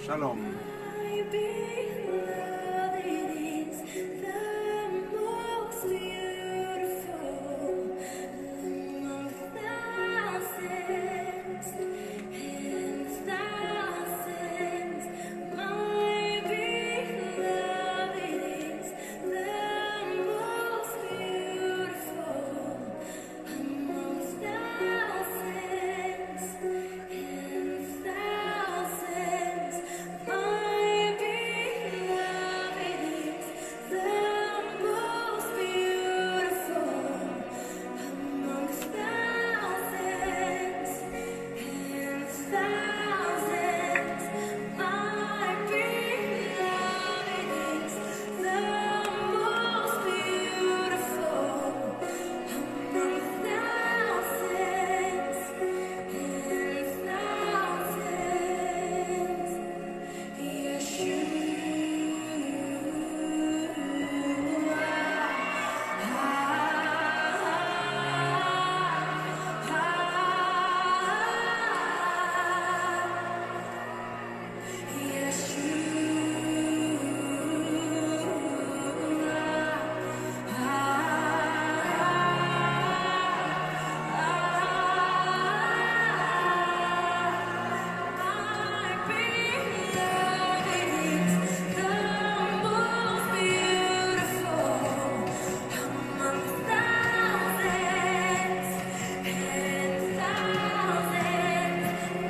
Shalom. My beloved is the most beautiful among thousands and thousands. My beloved is the most beautiful among thousands and thousands. My beloved is the most beautiful among thousands and thousands.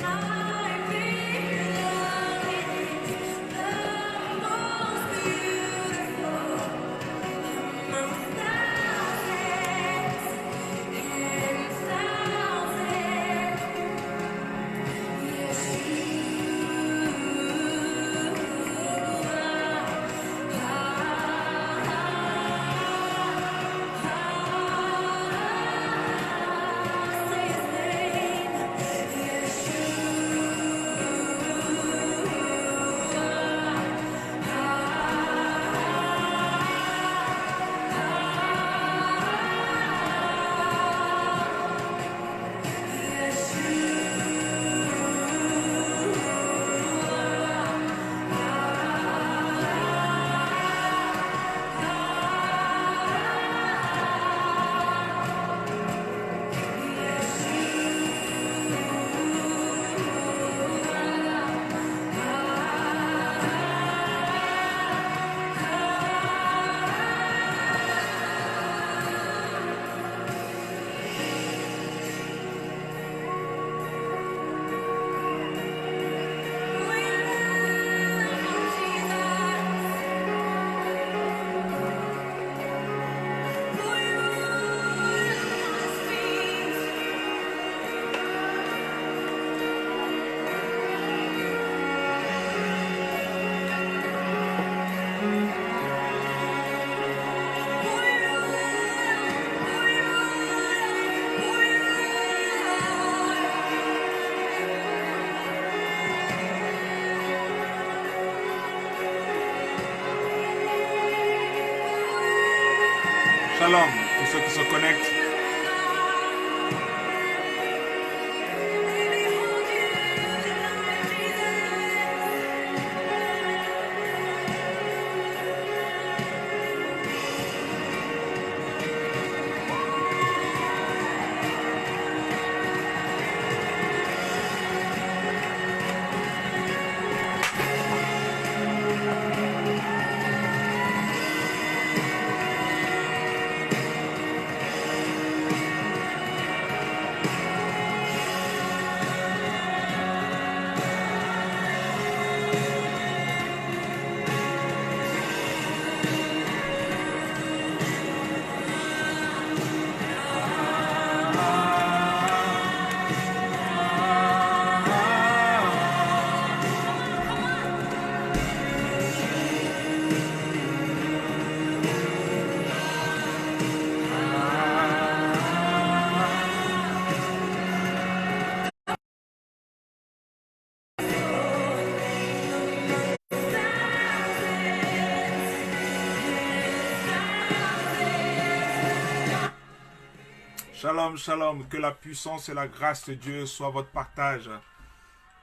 My beloved is the most beautiful among thousands and thousands. Shalom pour ceux qui se connectent. Shalom, shalom, que la puissance et la grâce de Dieu soient votre partage.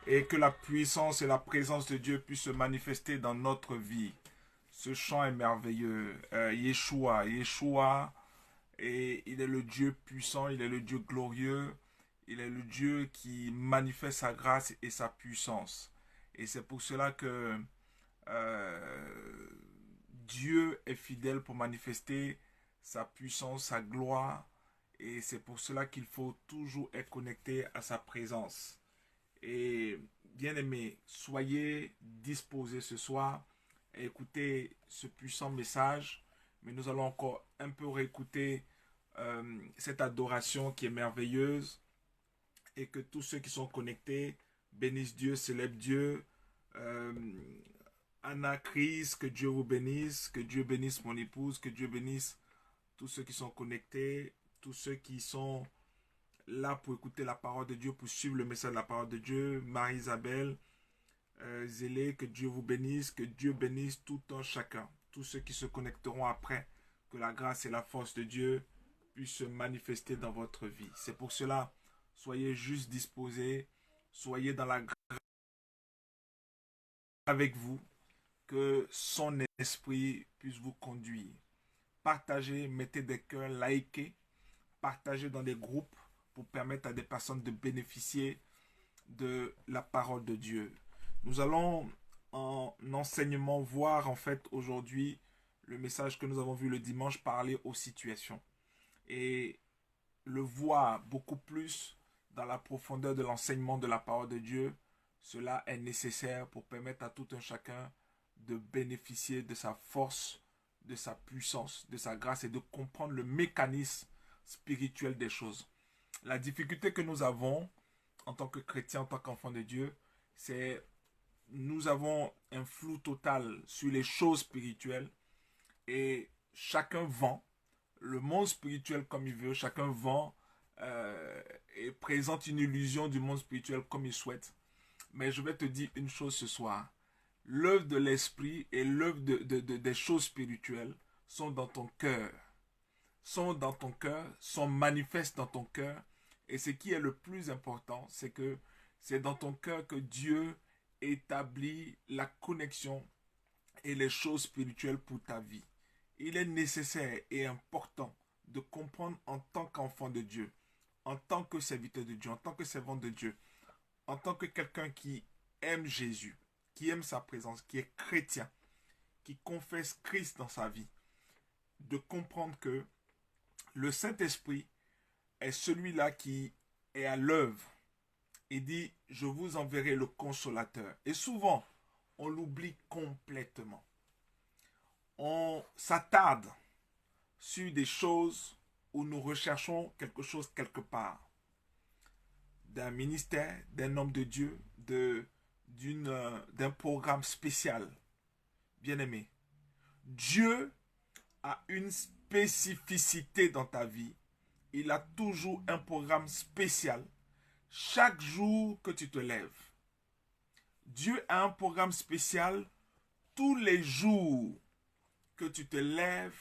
et que la puissance et la présence de Dieu puissent se manifester dans notre vie. Ce chant est merveilleux. Yeshua, et il est le Dieu puissant, il est le Dieu glorieux, il est le Dieu qui manifeste sa grâce et sa puissance. Et c'est pour cela que Dieu est fidèle pour manifester sa puissance, sa gloire. Et c'est pour cela qu'il faut toujours être connecté à sa présence. Et bien aimés, soyez disposés ce soir à écouter ce puissant message. Mais nous allons encore un peu réécouter cette adoration qui est merveilleuse. Et que tous ceux qui sont connectés bénissent Dieu, célèbrent Dieu. Anna, Chris, que Dieu vous bénisse. Que Dieu bénisse mon épouse. Que Dieu bénisse tous ceux qui sont connectés. Tous ceux qui sont là pour écouter la parole de Dieu, pour suivre le message de la parole de Dieu. Marie-Isabelle, Zélé, que Dieu vous bénisse. Que Dieu bénisse tout un chacun. Tous ceux qui se connecteront après. Que la grâce et la force de Dieu puissent se manifester dans votre vie. C'est pour cela, soyez juste disposés. Soyez dans la grâce avec vous. Que son esprit puisse vous conduire. Partagez, mettez des cœurs, likez. Partagez dans des groupes pour permettre à des personnes de bénéficier de la parole de Dieu. Nous allons en enseignement voir en fait aujourd'hui le message que nous avons vu le dimanche parler aux situations et le voir beaucoup plus dans la profondeur de l'enseignement de la parole de Dieu. Cela est nécessaire pour permettre à tout un chacun de bénéficier de sa force, de sa puissance, de sa grâce et de comprendre le mécanisme spirituel des choses. La difficulté que nous avons en tant que chrétiens, en tant qu'enfants de Dieu, c'est nous avons un flou total sur les choses spirituelles et chacun vend le monde spirituel comme il veut, chacun vend et présente une illusion du monde spirituel comme il souhaite. Mais je vais te dire une chose ce soir, l'œuvre de l'esprit et l'œuvre des choses spirituelles sont dans ton cœur. Sont manifestes dans ton cœur. Et ce qui est le plus important, c'est que c'est dans ton cœur que Dieu établit la connexion et les choses spirituelles pour ta vie. Il est nécessaire et important de comprendre en tant qu'enfant de Dieu, en tant que serviteur de Dieu, en tant que servant de Dieu, en tant que quelqu'un qui aime Jésus, qui aime sa présence, qui est chrétien, qui confesse Christ dans sa vie, de comprendre que le Saint-Esprit est celui-là qui est à l'œuvre. Il dit, je vous enverrai le consolateur. Et souvent, on l'oublie complètement. On s'attarde sur des choses où nous recherchons quelque chose quelque part. D'un ministère, d'un homme de Dieu, d'un programme spécial. Bien-aimé, Dieu a une spécificité dans ta vie. Il a toujours un programme spécial. Chaque jour que tu te lèves, Dieu a un programme spécial tous les jours que tu te lèves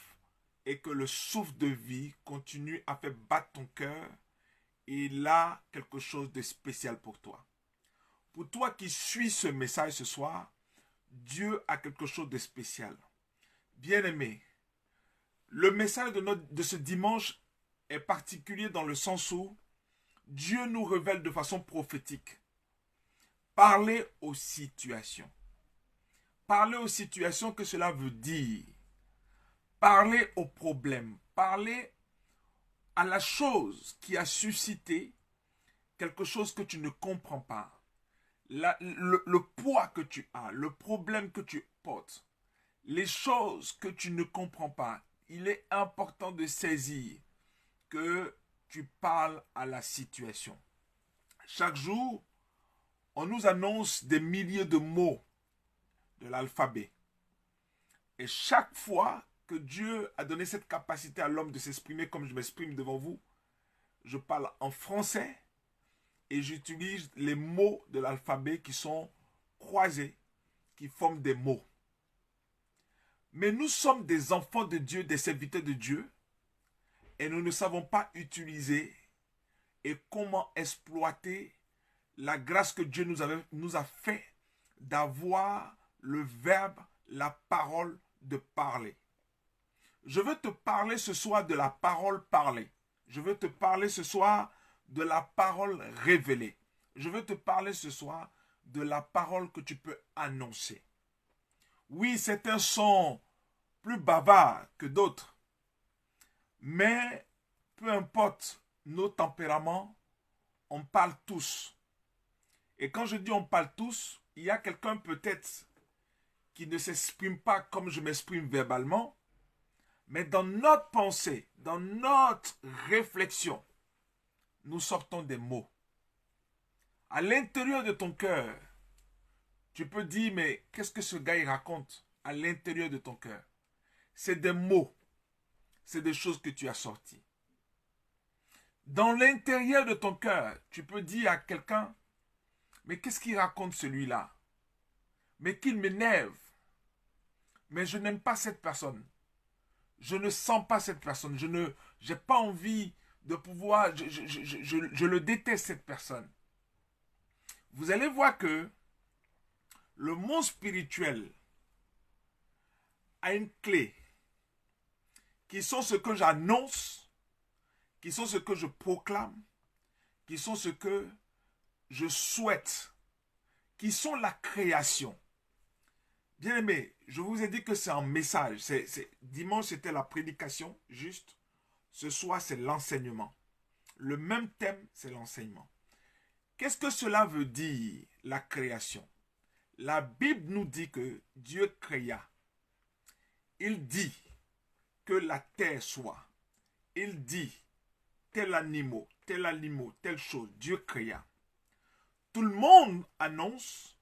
et que le souffle de vie continue à faire battre ton cœur. Il a quelque chose de spécial pour toi. Pour toi qui suis ce message ce soir, Dieu a quelque chose de spécial. Bien-aimé, le message de ce dimanche est particulier dans le sens où Dieu nous révèle de façon prophétique. Parler aux situations. Parler aux situations, que cela veut dire. Parler aux problèmes. Parler à la chose qui a suscité quelque chose que tu ne comprends pas. Le poids que tu as, le problème que tu portes, les choses que tu ne comprends pas. Il est important de saisir que tu parles à la situation. Chaque jour, on nous annonce des milliers de mots de l'alphabet. Et chaque fois que Dieu a donné cette capacité à l'homme de s'exprimer comme je m'exprime devant vous, je parle en français et j'utilise les mots de l'alphabet qui sont croisés, qui forment des mots. Mais nous sommes des enfants de Dieu, des serviteurs de Dieu, et nous ne savons pas utiliser et comment exploiter la grâce que Dieu nous a fait d'avoir le verbe, la parole de parler. Je veux te parler ce soir de la parole parlée. Je veux te parler ce soir de la parole révélée. Je veux te parler ce soir de la parole que tu peux annoncer. Oui, certains sont plus bavards que d'autres. Mais peu importe nos tempéraments, on parle tous. Et quand je dis on parle tous, il y a quelqu'un peut-être qui ne s'exprime pas comme je m'exprime verbalement, mais dans notre pensée, dans notre réflexion, nous sortons des mots. À l'intérieur de ton cœur, tu peux dire, mais qu'est-ce que ce gars il raconte à l'intérieur de ton cœur? C'est des mots, c'est des choses que tu as sorties. Dans l'intérieur de ton cœur, tu peux dire à quelqu'un, mais qu'est-ce qu'il raconte celui-là? Mais qu'il m'énerve. Mais je n'aime pas cette personne. Je ne sens pas cette personne. Je n'ai pas envie de pouvoir... Je le déteste, cette personne. Vous allez voir que le monde spirituel a une clé qui sont ce que j'annonce, qui sont ce que je proclame, qui sont ce que je souhaite, qui sont la création. Bien aimé, je vous ai dit que c'est un message. Dimanche, c'était la prédication, juste. Ce soir, c'est l'enseignement. Le même thème, c'est l'enseignement. Qu'est-ce que cela veut dire, la création? La Bible nous dit que Dieu créa. Il dit que la terre soit. Il dit tel animal, telle chose. Dieu créa. Tout le monde annonce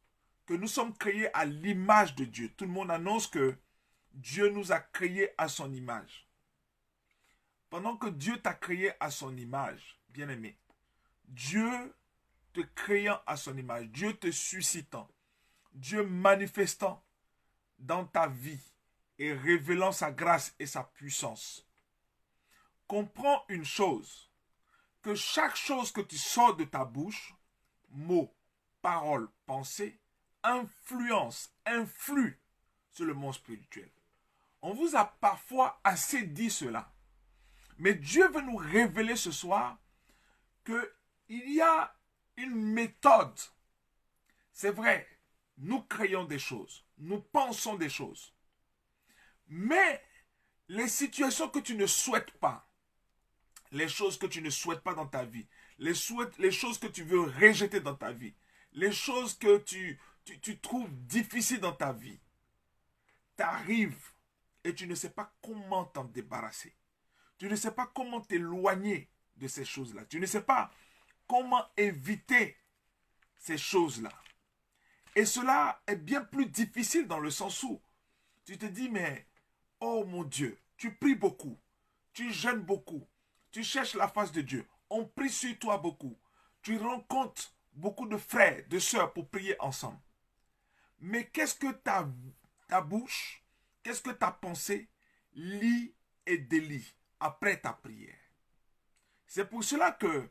que nous sommes créés à l'image de Dieu. Tout le monde annonce que Dieu nous a créés à son image. Pendant que Dieu t'a créé à son image, bien-aimé, Dieu te créant à son image, Dieu te suscitant, Dieu manifestant dans ta vie et révélant sa grâce et sa puissance. Comprends une chose, que chaque chose que tu sors de ta bouche, mots, paroles, pensées, influe sur le monde spirituel. On vous a parfois assez dit cela. Mais Dieu veut nous révéler ce soir qu'il y a une méthode. C'est vrai, nous créons des choses, nous pensons des choses. Mais les situations que tu ne souhaites pas, les choses que tu ne souhaites pas dans ta vie, les choses que tu veux rejeter dans ta vie, les choses que tu trouves difficiles dans ta vie, t'arrivent et tu ne sais pas comment t'en débarrasser. Tu ne sais pas comment t'éloigner de ces choses-là. Tu ne sais pas comment éviter ces choses-là. Et cela est bien plus difficile dans le sens où tu te dis, mais, oh mon Dieu, tu pries beaucoup, tu jeûnes beaucoup, tu cherches la face de Dieu, on prie sur toi beaucoup, tu rencontres beaucoup de frères, de sœurs pour prier ensemble. Mais qu'est-ce que ta bouche, qu'est-ce que ta pensée lit et délie après ta prière? C'est pour cela que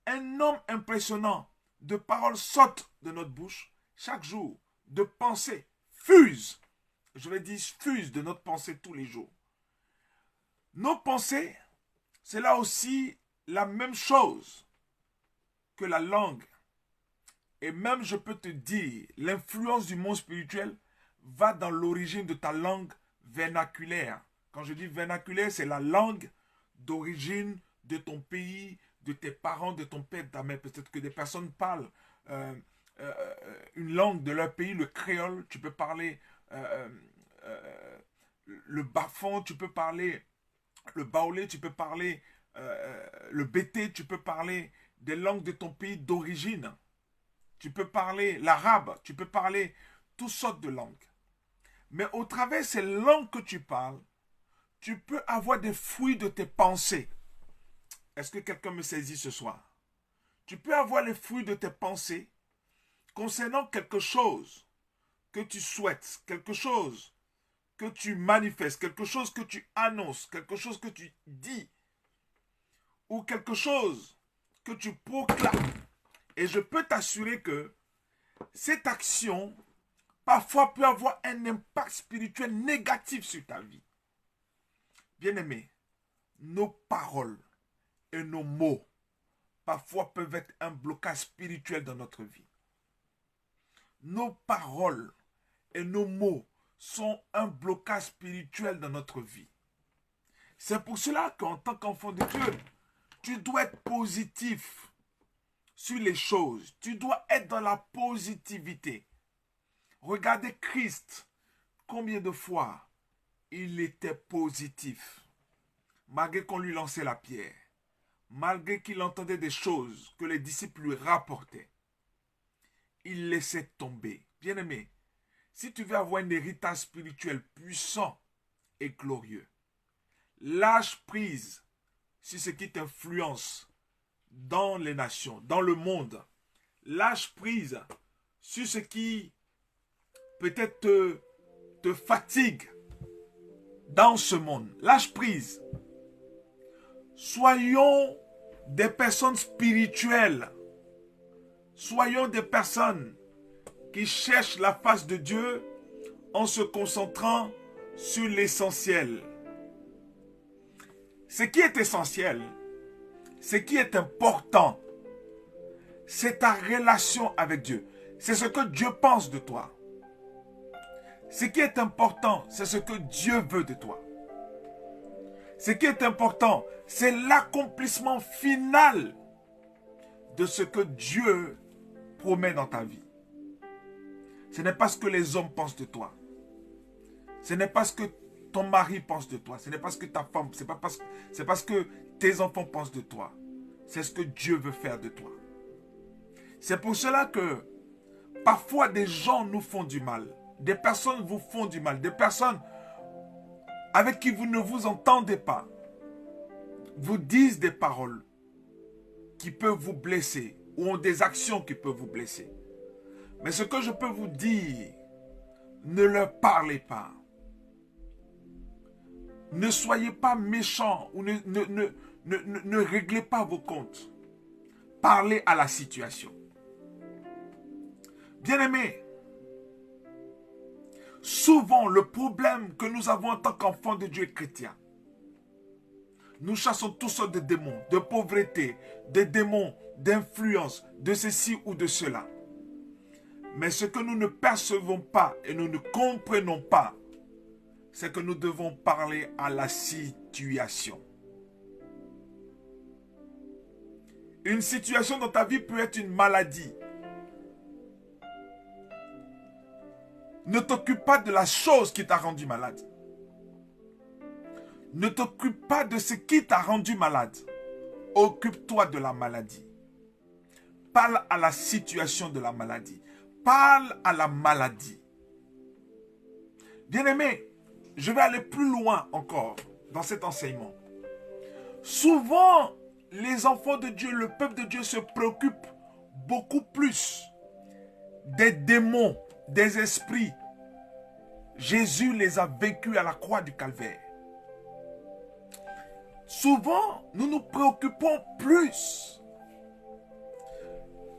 un homme impressionnant de paroles sortent de notre bouche chaque jour, de pensées fusent. Je vais dire fusent de notre pensée tous les jours. Nos pensées, c'est là aussi la même chose que la langue. Et même je peux te dire, l'influence du monde spirituel va dans l'origine de ta langue vernaculaire. Quand je dis vernaculaire, c'est la langue d'origine de ton pays, de tes parents, de ton père, de ta mère. Peut-être que des personnes parlent une langue de leur pays, le créole, tu peux parler le bafon, tu peux parler le baoulé, tu peux parler le bété, tu peux parler des langues de ton pays d'origine. Tu peux parler l'arabe, tu peux parler toutes sortes de langues. Mais au travers de ces langues que tu parles, tu peux avoir des fruits de tes pensées. Est-ce que quelqu'un me saisit ce soir? Tu peux avoir les fruits de tes pensées concernant quelque chose que tu souhaites, quelque chose que tu manifestes, quelque chose que tu annonces, quelque chose que tu dis, ou quelque chose que tu proclames. Et je peux t'assurer que cette action, parfois, peut avoir un impact spirituel négatif sur ta vie. Bien-aimé, nos paroles et nos mots, parfois, peuvent être un blocage spirituel dans notre vie. Nos paroles et nos mots sont un blocage spirituel dans notre vie. C'est pour cela qu'en tant qu'enfant de Dieu, tu dois être positif sur les choses. Tu dois être dans la positivité. Regardez Christ, combien de fois il était positif, malgré qu'on lui lançait la pierre, malgré qu'il entendait des choses que les disciples lui rapportaient. Il laissait tomber. Bien-aimé, si tu veux avoir un héritage spirituel puissant et glorieux, lâche prise sur ce qui t'influence dans les nations, dans le monde. Lâche prise sur ce qui peut-être te fatigue dans ce monde. Lâche prise. Soyons des personnes spirituelles. Soyons des personnes qui cherchent la face de Dieu en se concentrant sur l'essentiel. Ce qui est essentiel, ce qui est important, c'est ta relation avec Dieu. C'est ce que Dieu pense de toi. Ce qui est important, c'est ce que Dieu veut de toi. Ce qui est important, c'est l'accomplissement final de ce que Dieu promet dans ta vie. Ce n'est pas ce que les hommes pensent de toi. Ce n'est pas ce que ton mari pense de toi. Ce n'est pas ce que ta femme, c'est pas ce que tes enfants pensent de toi. C'est ce que Dieu veut faire de toi. C'est pour cela que parfois des gens nous font du mal. Des personnes vous font du mal. Des personnes avec qui vous ne vous entendez pas vous disent des paroles qui peuvent vous blesser ou ont des actions qui peuvent vous blesser. Mais ce que je peux vous dire, ne leur parlez pas. Ne soyez pas méchants ou ne réglez pas vos comptes. Parlez à la situation. Bien-aimés, souvent le problème que nous avons en tant qu'enfants de Dieu et chrétiens, nous chassons toutes sortes de démons, de pauvreté, de démons, d'influence, de ceci ou de cela. Mais ce que nous ne percevons pas et nous ne comprenons pas, c'est que nous devons parler à la situation. Une situation dans ta vie peut être une maladie. Ne t'occupe pas de la chose qui t'a rendu malade. Ne t'occupe pas de ce qui t'a rendu malade. Occupe-toi de la maladie. Parle à la situation de la maladie. Parle à la maladie. Bien-aimé, je vais aller plus loin encore dans cet enseignement. Souvent, les enfants de Dieu, le peuple de Dieu se préoccupe beaucoup plus des démons, des esprits. Jésus les a vaincus à la croix du Calvaire. Souvent, nous nous préoccupons plus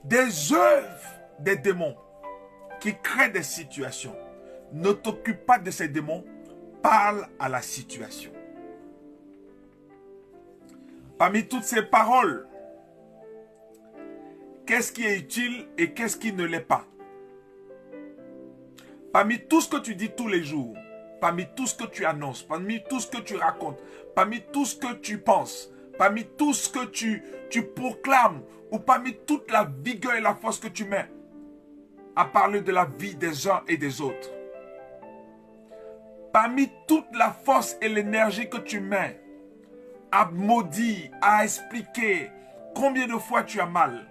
des œuvres des démons qui créent des situations. Ne t'occupe pas de ces démons, parle à la situation. Parmi toutes ces paroles, qu'est-ce qui est utile et qu'est-ce qui ne l'est pas? Parmi tout ce que tu dis tous les jours, parmi tout ce que tu annonces, parmi tout ce que tu racontes, parmi tout ce que tu penses, parmi tout ce que tu proclames, ou parmi toute la vigueur et la force que tu mets à parler de la vie des uns et des autres, parmi toute la force et l'énergie que tu mets à maudire, à expliquer combien de fois tu as mal,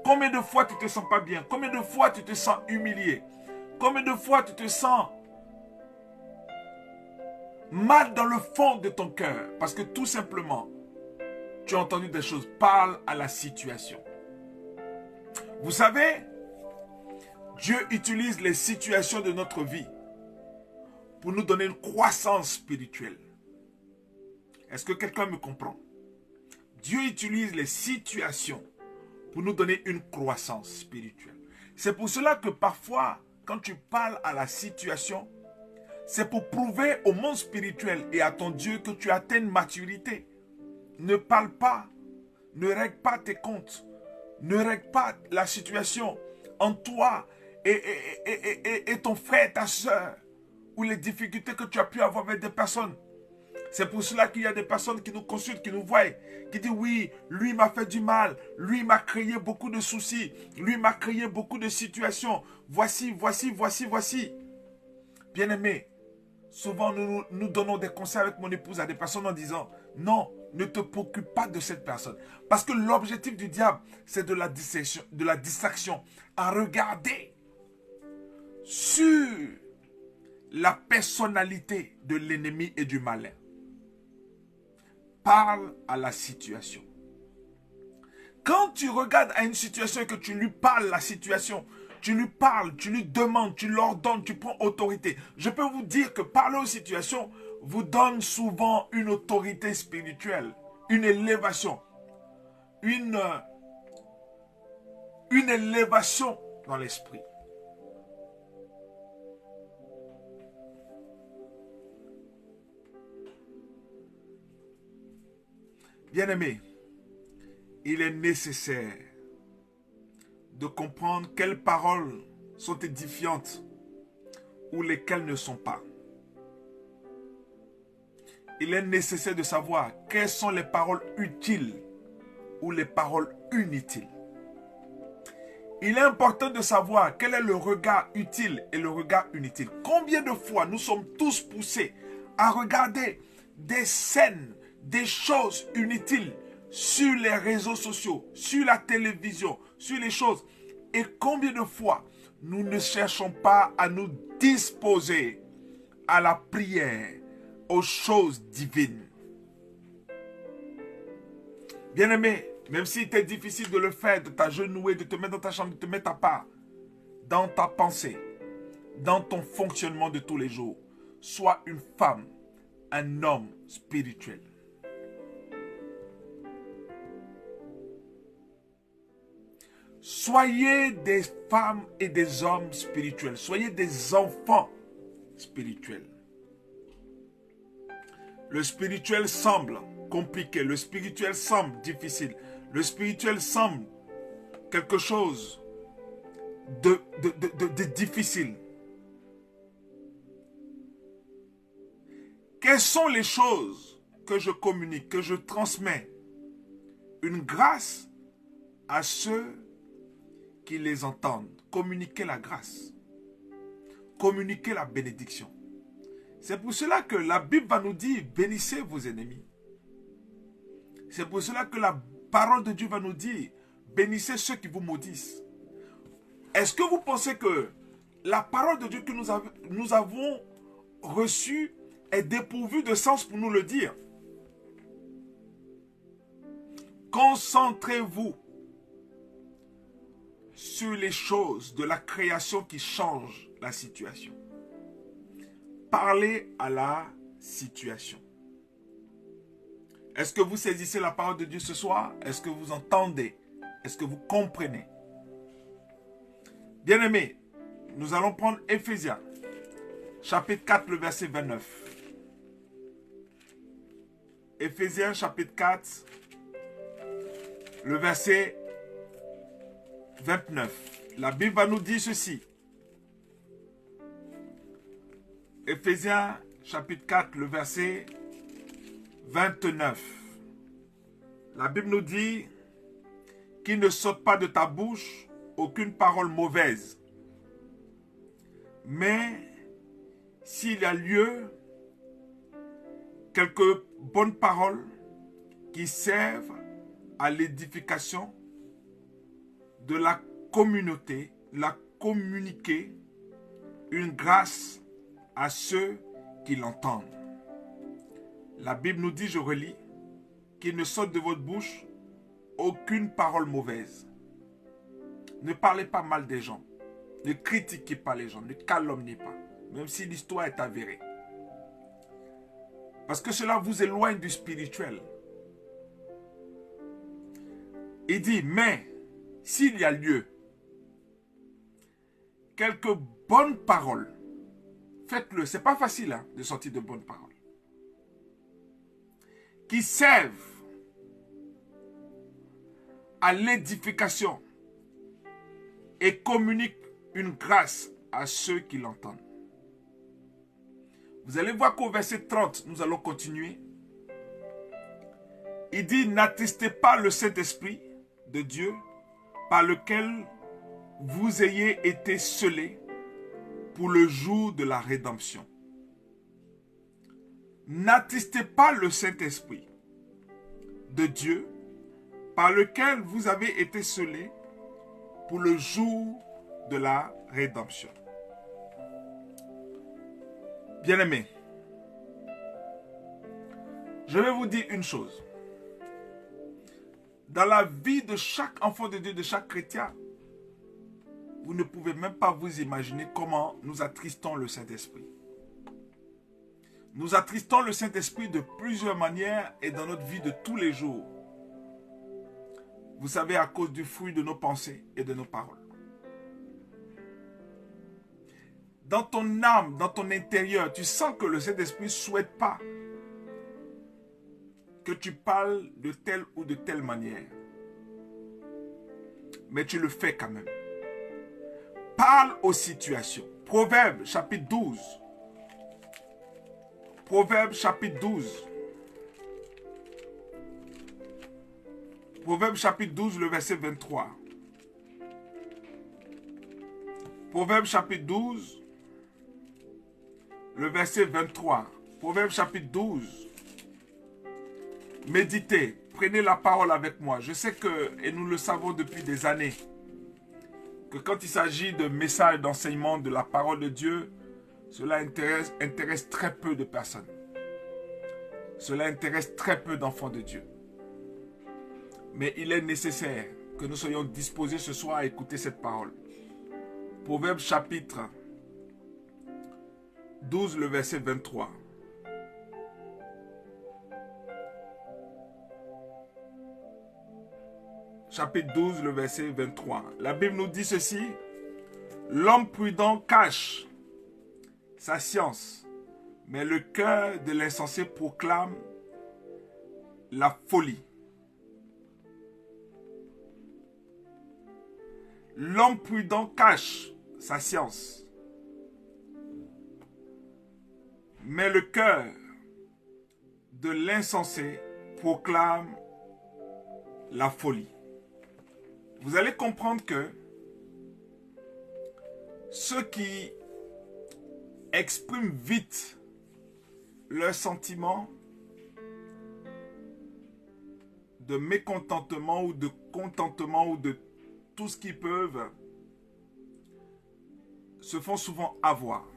combien de fois tu ne te sens pas bien, combien de fois tu te sens humilié, combien de fois tu te sens mal dans le fond de ton cœur, parce que tout simplement, tu as entendu des choses. Parle à la situation. Vous savez, Dieu utilise les situations de notre vie pour nous donner une croissance spirituelle. Est-ce que quelqu'un me comprend? Dieu utilise les situations pour nous donner une croissance spirituelle. C'est pour cela que parfois, quand tu parles à la situation, c'est pour prouver au monde spirituel et à ton Dieu que tu atteins une maturité. Ne parle pas, ne règle pas tes comptes, ne règle pas la situation en toi et ton frère, ta soeur, ou les difficultés que tu as pu avoir avec des personnes. C'est pour cela qu'il y a des personnes qui nous consultent, qui nous voient, qui disent oui, lui m'a fait du mal, lui m'a créé beaucoup de soucis, lui m'a créé beaucoup de situations. Voici. Bien-aimé, souvent nous donnons des conseils avec mon épouse à des personnes en disant non, ne te préoccupe pas de cette personne. Parce que l'objectif du diable, c'est de la distraction. À regarder sur la personnalité de l'ennemi et du malin. Parle à la situation. Quand tu regardes à une situation et que tu lui parles la situation, tu lui parles, tu lui demandes, tu l'ordonnes, tu prends autorité. Je peux vous dire que parler aux situations vous donne souvent une autorité spirituelle, une élévation, une élévation dans l'esprit. Bien-aimé, il est nécessaire de comprendre quelles paroles sont édifiantes ou lesquelles ne sont pas. Il est nécessaire de savoir quelles sont les paroles utiles ou les paroles inutiles. Il est important de savoir quel est le regard utile et le regard inutile. Combien de fois nous sommes tous poussés à regarder des scènes, des choses inutiles sur les réseaux sociaux, sur la télévision, sur les choses. Et combien de fois nous ne cherchons pas à nous disposer à la prière, aux choses divines. Bien-aimé, même s'il t'est difficile de le faire, de t'agenouiller, de te mettre dans ta chambre, de te mettre à part, dans ta pensée, dans ton fonctionnement de tous les jours, sois une femme, un homme spirituel. Soyez des femmes et des hommes spirituels. Soyez des enfants spirituels. Le spirituel semble compliqué. Le spirituel semble difficile. Le spirituel semble quelque chose de difficile. Quelles sont les choses que je communique, que je transmets? Une grâce à ceux qui les entendent. Communiquer la grâce. Communiquer la bénédiction. C'est pour cela que la Bible va nous dire, bénissez vos ennemis. C'est pour cela que la parole de Dieu va nous dire, bénissez ceux qui vous maudissent. Est-ce que vous pensez que la parole de Dieu que nous avons reçue est dépourvue de sens pour nous le dire? Concentrez-vous sur les choses de la création qui changent la situation. Parlez à la situation. Est-ce que vous saisissez la parole de Dieu ce soir? Est-ce que vous entendez? Est-ce que vous comprenez? Bien-aimés, nous allons prendre Éphésiens, chapitre 4, le verset 29. Éphésiens, chapitre 4, le verset 29. La Bible va nous dire ceci. Éphésiens chapitre 4, le verset 29. La Bible nous dit qu'il ne saute pas de ta bouche aucune parole mauvaise. Mais s'il y a lieu, quelques bonnes paroles qui servent à l'édification de la communauté, la communiquer une grâce à ceux qui l'entendent. La Bible nous dit, je relis, qu'il ne sorte de votre bouche aucune parole mauvaise. Ne parlez pas mal des gens. Ne critiquez pas les gens. Ne calomniez pas. Même si l'histoire est avérée. Parce que cela vous éloigne du spirituel. Il dit, mais s'il y a lieu, quelques bonnes paroles, faites-le. Ce n'est pas facile hein, de sortir de bonnes paroles. Qui servent à l'édification et communiquent une grâce à ceux qui l'entendent. Vous allez voir qu'au verset 30, nous allons continuer. Il dit, n'attristez pas le Saint-Esprit de Dieu par lequel vous ayez été scellés pour le jour de la rédemption. N'attristez pas le Saint-Esprit de Dieu par lequel vous avez été scellés pour le jour de la rédemption. Bien-aimés, je vais vous dire une chose. Dans la vie de chaque enfant de Dieu, de chaque chrétien, vous ne pouvez même pas vous imaginer comment nous attristons le Saint-Esprit. Nous attristons le Saint-Esprit de plusieurs manières et dans notre vie de tous les jours. Vous savez, à cause du fruit de nos pensées et de nos paroles. Dans ton âme, dans ton intérieur, tu sens que le Saint-Esprit ne souhaite pas que tu parles de telle ou de telle manière. Mais tu le fais quand même. Parle aux situations. Proverbe chapitre 12. Proverbe chapitre 12. Proverbe chapitre 12, le verset 23. Proverbe chapitre 12, le verset 23. Proverbe chapitre 12. Méditez, prenez la parole avec moi. Je sais que, et nous le savons depuis des années, que quand il s'agit de messages, d'enseignement de la parole de Dieu, cela intéresse très peu de personnes. Cela intéresse très peu d'enfants de Dieu. Mais il est nécessaire que nous soyons disposés ce soir à écouter cette parole. Proverbe chapitre 12, le verset 23. Chapitre 12, le verset 23. La Bible nous dit ceci. L'homme prudent cache sa science, mais le cœur de l'insensé proclame la folie. L'homme prudent cache sa science, mais le cœur de l'insensé proclame la folie. Vous allez comprendre que ceux qui expriment vite leurs sentiments de mécontentement ou de contentement ou de tout ce qu'ils peuvent se font souvent avoir.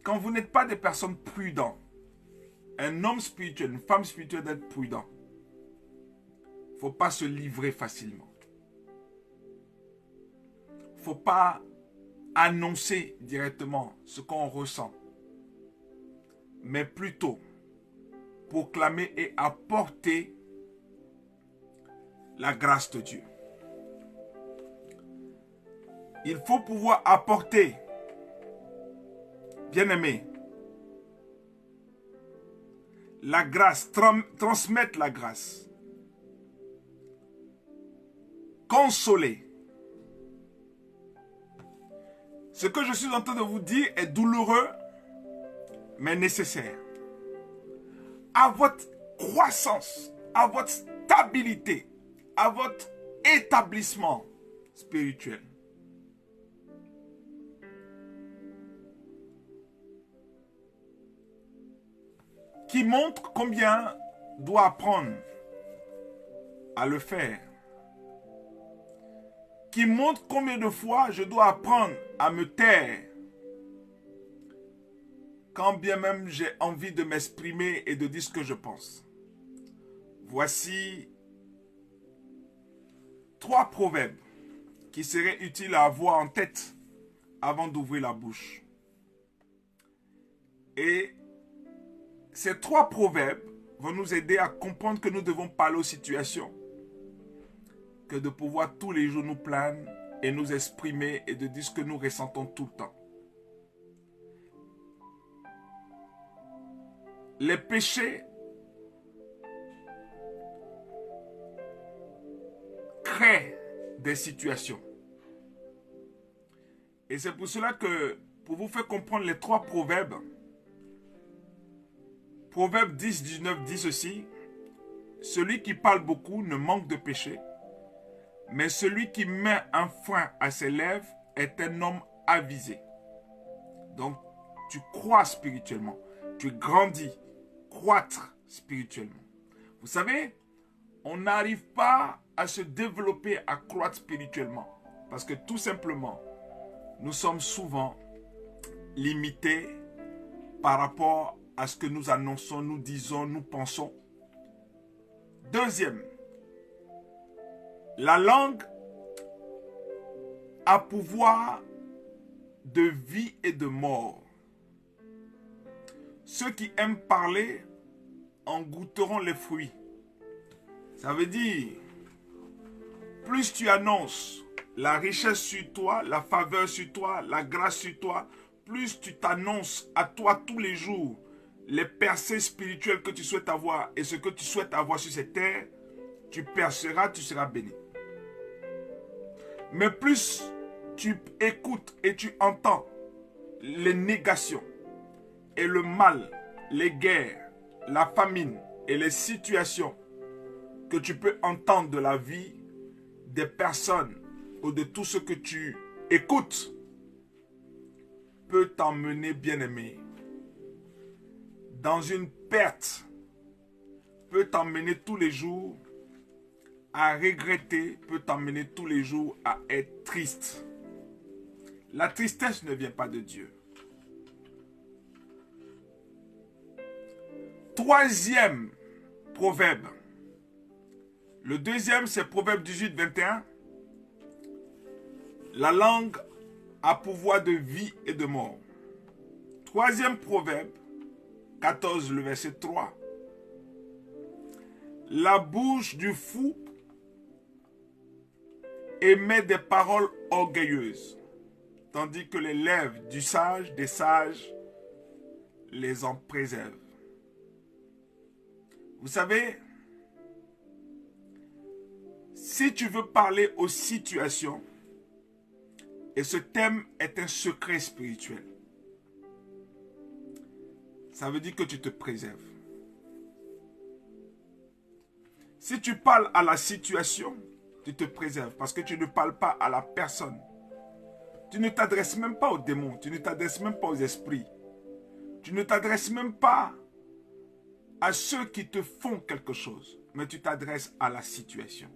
Quand vous n'êtes pas des personnes prudentes, un homme spirituel, une femme spirituelle d'être prudent, il ne faut pas se livrer facilement. Il ne faut pas annoncer directement ce qu'on ressent, mais plutôt proclamer et apporter la grâce de Dieu. Il faut pouvoir apporter, bien-aimé, la grâce, transmettre la grâce, consoler. Ce que je suis en train de vous dire est douloureux, mais nécessaire. À votre croissance, à votre stabilité, à votre établissement spirituel. Qui montre combien doit apprendre à le faire. Qui montre combien de fois je dois apprendre à me taire. Quand bien même j'ai envie de m'exprimer et de dire ce que je pense. Voici 3 proverbes qui seraient utiles à avoir en tête avant d'ouvrir la bouche. Et ces 3 proverbes vont nous aider à comprendre que nous devons parler aux situations. que de pouvoir tous les jours nous plaindre et nous exprimer et de dire ce que nous ressentons tout le temps. Les péchés créent des situations. Et c'est pour cela que, pour vous faire comprendre les 3 proverbes, Proverbe 10, 19 dit ceci: celui qui parle beaucoup ne manque de péché, mais celui qui met un frein à ses lèvres est un homme avisé. Donc, tu crois spirituellement, tu grandis, croître spirituellement. Vous savez, on n'arrive pas à se développer, à croître spirituellement, parce que tout simplement, nous sommes souvent limités par rapport à ce que nous annonçons, nous disons, nous pensons. Deuxième, la langue a pouvoir de vie et de mort. Ceux qui aiment parler en goûteront les fruits. Ça veut dire, plus tu annonces la richesse sur toi, la faveur sur toi, la grâce sur toi, plus tu t'annonces à toi tous les jours les percées spirituelles que tu souhaites avoir et ce que tu souhaites avoir sur cette terre, tu perceras, tu seras béni. Mais plus tu écoutes et tu entends les négations et le mal, les guerres, la famine et les situations que tu peux entendre de la vie des personnes ou de tout ce que tu écoutes, peut t'emmener, bien-aimé, dans une perte, peut t'emmener tous les jours à regretter, peut t'emmener tous les jours à être triste. La tristesse ne vient pas de Dieu. Troisième proverbe. Le deuxième, c'est Proverbe 18, 21. La langue a pouvoir de vie et de mort. Troisième proverbe, 14, le verset 3. La bouche du fou émet des paroles orgueilleuses, tandis que les lèvres du sage, des sages, les en préservent. Vous savez, si tu veux parler aux situations, et ce thème est un secret spirituel, ça veut dire que tu te préserves. Si tu parles à la situation, tu te préserves parce que tu ne parles pas à la personne. Tu ne t'adresses même pas aux démons, tu ne t'adresses même pas aux esprits. Tu ne t'adresses même pas à ceux qui te font quelque chose, mais tu t'adresses à la situation.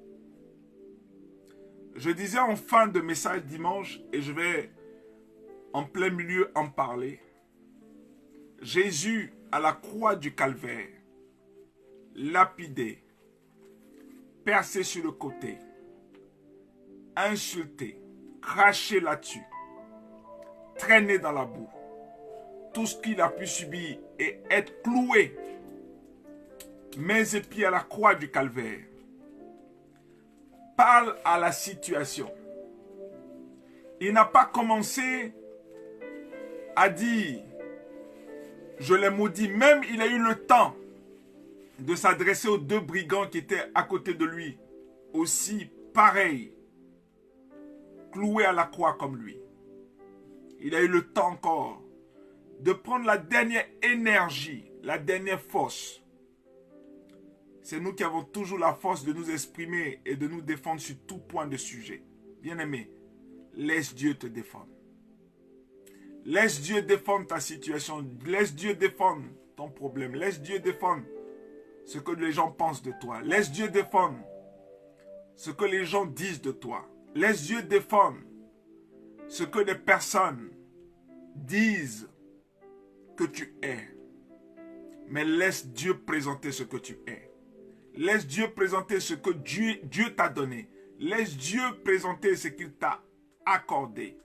Je disais en fin de message dimanche, et je vais en plein milieu en parler, Jésus à la croix du calvaire, lapidé, percé sur le côté, insulté, craché là-dessus, traîné dans la boue, tout ce qu'il a pu subir et être cloué, mains et pieds à la croix du calvaire, parle à la situation. Il n'a pas commencé à dire je l'ai maudit. Même il a eu le temps de s'adresser aux 2 brigands qui étaient à côté de lui, aussi pareil, cloués à la croix comme lui. Il a eu le temps encore de prendre la dernière énergie, la dernière force. C'est nous qui avons toujours la force de nous exprimer et de nous défendre sur tout point de sujet. Bien-aimé, laisse Dieu te défendre. Laisse Dieu défendre ta situation. Laisse Dieu défendre ton problème. Laisse Dieu défendre ce que les gens pensent de toi. Laisse Dieu défendre ce que les gens disent de toi. Laisse Dieu défendre ce que les personnes disent que tu es. Mais laisse Dieu présenter ce que tu es. Laisse Dieu présenter ce que Dieu t'a donné. Laisse Dieu présenter ce qu'il t'a accordé.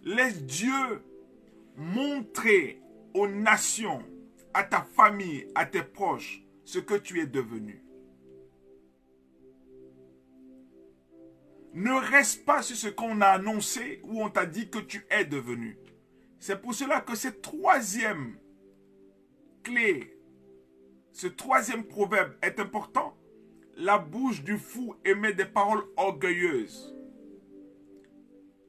Laisse Dieu montrer aux nations, à ta famille, à tes proches, ce que tu es devenu. Ne reste pas sur ce qu'on a annoncé ou on t'a dit que tu es devenu. C'est pour cela que cette troisième clé, ce troisième proverbe est important. La bouche du fou émet des paroles orgueilleuses.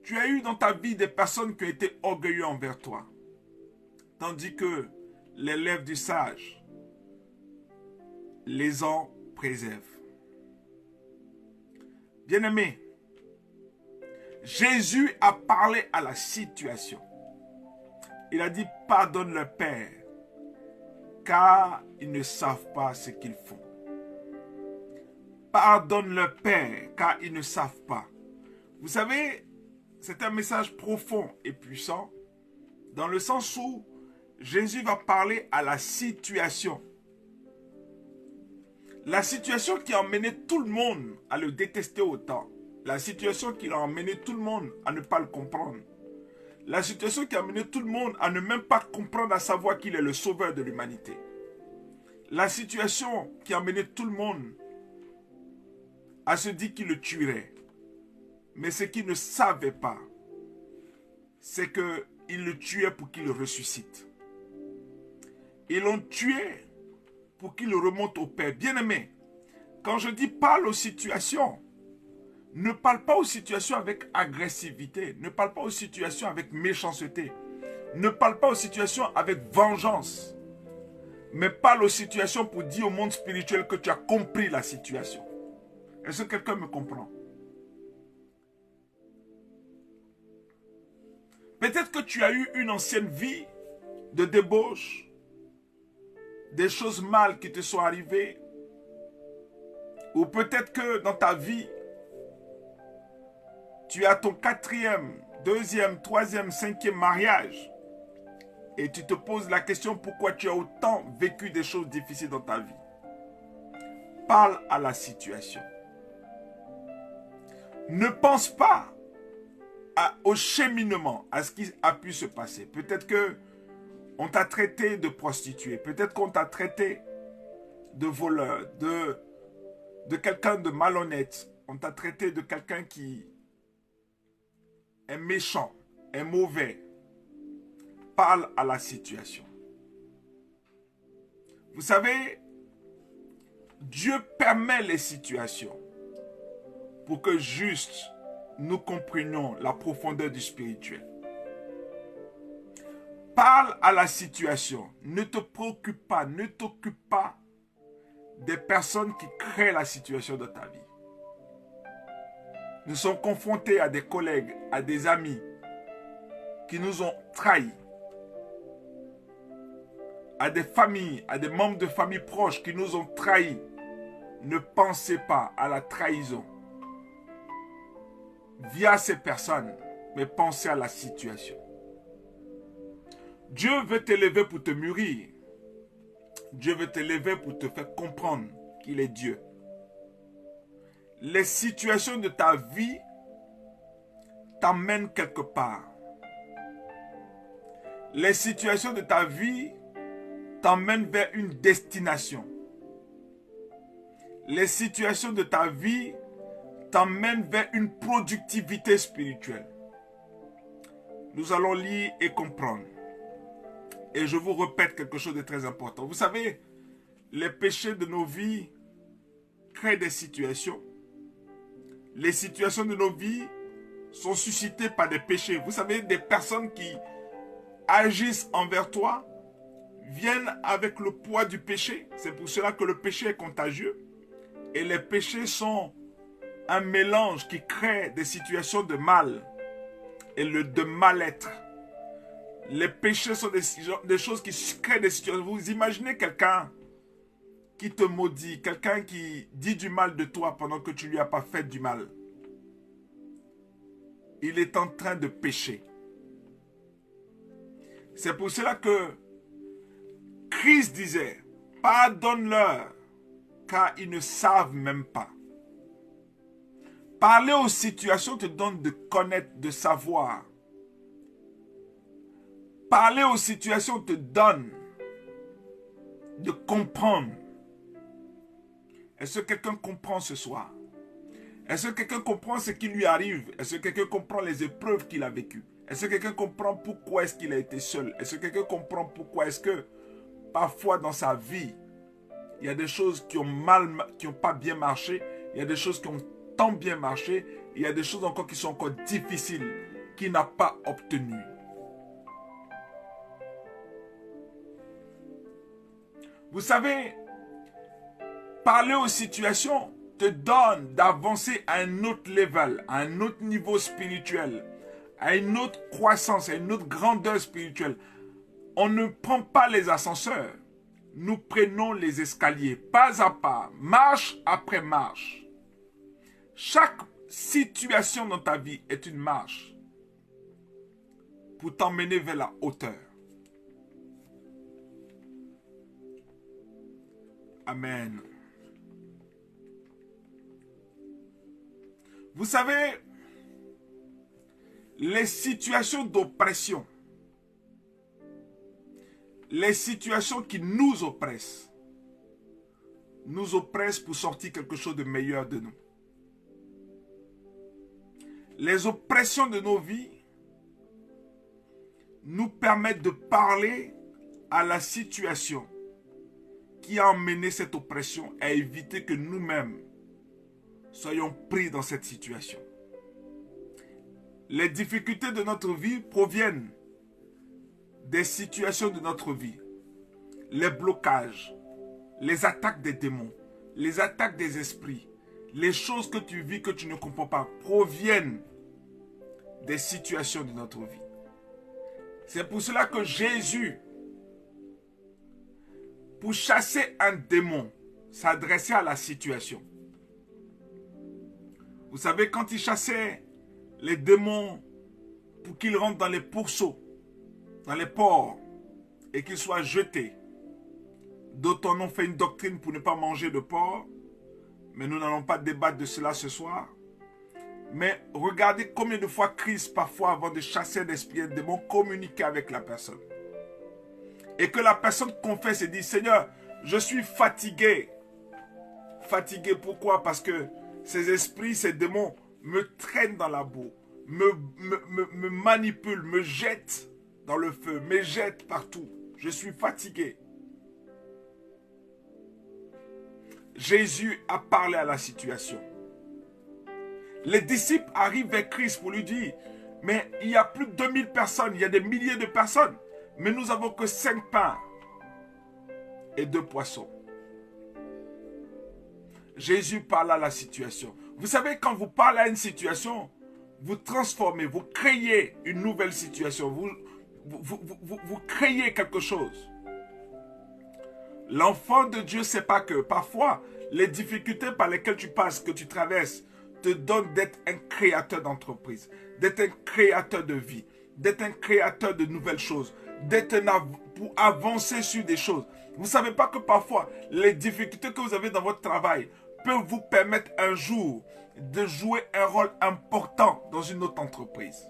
Tu as eu dans ta vie des personnes qui ont été orgueilleuses envers toi. Tandis que les lèvres du sage les en préservent. Bien-aimé, Jésus a parlé à la situation. Il a dit, pardonne le Père, car ils ne savent pas ce qu'ils font. Pardonne le Père, car ils ne savent pas. Vous savez, c'est un message profond et puissant, dans le sens où Jésus va parler à la situation. La situation qui a emmené tout le monde à le détester autant. La situation qui a emmené tout le monde à ne pas le comprendre. La situation qui a amené tout le monde à ne même pas comprendre, à savoir qu'il est le sauveur de l'humanité. La situation qui a amené tout le monde à se dire qu'il le tuerait. Mais ce qu'ils ne savaient pas, c'est qu'il le tuait pour qu'il le ressuscite. Ils l'ont tué pour qu'il remonte au Père. Bien-aimé, quand je dis parle aux situations, ne parle pas aux situations avec agressivité. Ne parle pas aux situations avec méchanceté. Ne parle pas aux situations avec vengeance. Mais parle aux situations pour dire au monde spirituel que tu as compris la situation. Est-ce que quelqu'un me comprend? Peut-être que tu as eu une ancienne vie de débauche, des choses mal qui te sont arrivées, ou peut-être que dans ta vie, tu as ton 4e, 2e, 3e, 5e mariage, et tu te poses la question pourquoi tu as autant vécu des choses difficiles dans ta vie. Parle à la situation. Ne pense pas au cheminement, à ce qui a pu se passer. Peut-être que on t'a traité de prostituée. Peut-être qu'on t'a traité de voleur, de quelqu'un de malhonnête. On t'a traité de quelqu'un qui est méchant, est mauvais. Parle à la situation. Vous savez, Dieu permet les situations pour que juste nous comprenions la profondeur du spirituel. Parle à la situation. Ne te préoccupe pas, ne t'occupe pas des personnes qui créent la situation de ta vie. Nous sommes confrontés à des collègues, à des amis qui nous ont trahis. À des familles, à des membres de famille proches qui nous ont trahis. Ne pensez pas à la trahison via ces personnes, mais pensez à la situation. Dieu veut t'élever pour te mûrir. Dieu veut t'élever pour te faire comprendre qu'il est Dieu. Les situations de ta vie t'emmènent quelque part. Les situations de ta vie t'emmènent vers une destination. Les situations de ta vie t'emmènent vers une productivité spirituelle. Nous allons lire et comprendre. Et je vous répète quelque chose de très important. Vous savez, les péchés de nos vies créent des situations. Les situations de nos vies sont suscitées par des péchés. Vous savez, des personnes qui agissent envers toi viennent avec le poids du péché. C'est pour cela que le péché est contagieux. Et les péchés sont un mélange qui crée des situations de mal et de mal-être. Les péchés sont des choses qui créent des situations. Vous imaginez quelqu'un qui te maudit, quelqu'un qui dit du mal de toi pendant que tu ne lui as pas fait du mal. Il est en train de pécher. C'est pour cela que Christ disait, pardonne-leur, car ils ne savent même pas. Parler aux situations te donne de connaître, de savoir. Parler aux situations te donne de comprendre. Est-ce que quelqu'un comprend ce soir? Est-ce que quelqu'un comprend ce qui lui arrive? Est-ce que quelqu'un comprend les épreuves qu'il a vécues? Est-ce que quelqu'un comprend pourquoi est-ce qu'il a été seul? Est-ce que quelqu'un comprend pourquoi est-ce que parfois dans sa vie, il y a des choses qui ont pas bien marché, il y a des choses qui ont tant bien marché, il y a des choses encore qui sont encore difficiles, qu'il n'a pas obtenues. Vous savez, parler aux situations te donne d'avancer à un autre level, à un autre niveau spirituel, à une autre croissance, à une autre grandeur spirituelle. On ne prend pas les ascenseurs, nous prenons les escaliers, pas à pas, marche après marche. Chaque situation dans ta vie est une marche pour t'emmener vers la hauteur. Amen. Vous savez, les situations d'oppression, les situations qui nous oppressent pour sortir quelque chose de meilleur de nous. Les oppressions de nos vies nous permettent de parler à la situation qui a emmené cette oppression à éviter que nous-mêmes soyons pris dans cette situation. Les difficultés de notre vie proviennent des situations de notre vie. Les blocages, les attaques des démons, les attaques des esprits, les choses que tu vis que tu ne comprends pas proviennent des situations de notre vie. C'est pour cela que Jésus, pour chasser un démon, s'adressait à la situation. Vous savez, quand il chassait les démons pour qu'ils rentrent dans les pourceaux, dans les ports, et qu'ils soient jetés. D'autres en ont fait une doctrine pour ne pas manger de porc, mais nous n'allons pas débattre de cela ce soir. Mais regardez combien de fois Christ, parfois avant de chasser l'esprit et le démon, communiquait avec la personne. Et que la personne confesse et dit, Seigneur, je suis fatigué. Fatigué pourquoi? Parce que ces esprits, ces démons me traînent dans la boue, me manipulent, me jettent dans le feu, me jettent partout. Je suis fatigué. Jésus a parlé à la situation. Les disciples arrivent vers Christ pour lui dire, mais il y a plus de 2000 personnes, il y a des milliers de personnes, mais nous n'avons que 5 pains et 2 poissons. Jésus parle à la situation. Vous savez, quand vous parlez à une situation, vous transformez, vous créez une nouvelle situation, vous créez quelque chose. L'enfant de Dieu ne sait pas que parfois, les difficultés par lesquelles tu passes, que tu traverses, te donnent d'être un créateur d'entreprise, d'être un créateur de vie, d'être un créateur de nouvelles choses, pour avancer sur des choses. Vous ne savez pas que parfois, les difficultés que vous avez dans votre travail peuvent vous permettre un jour de jouer un rôle important dans une autre entreprise.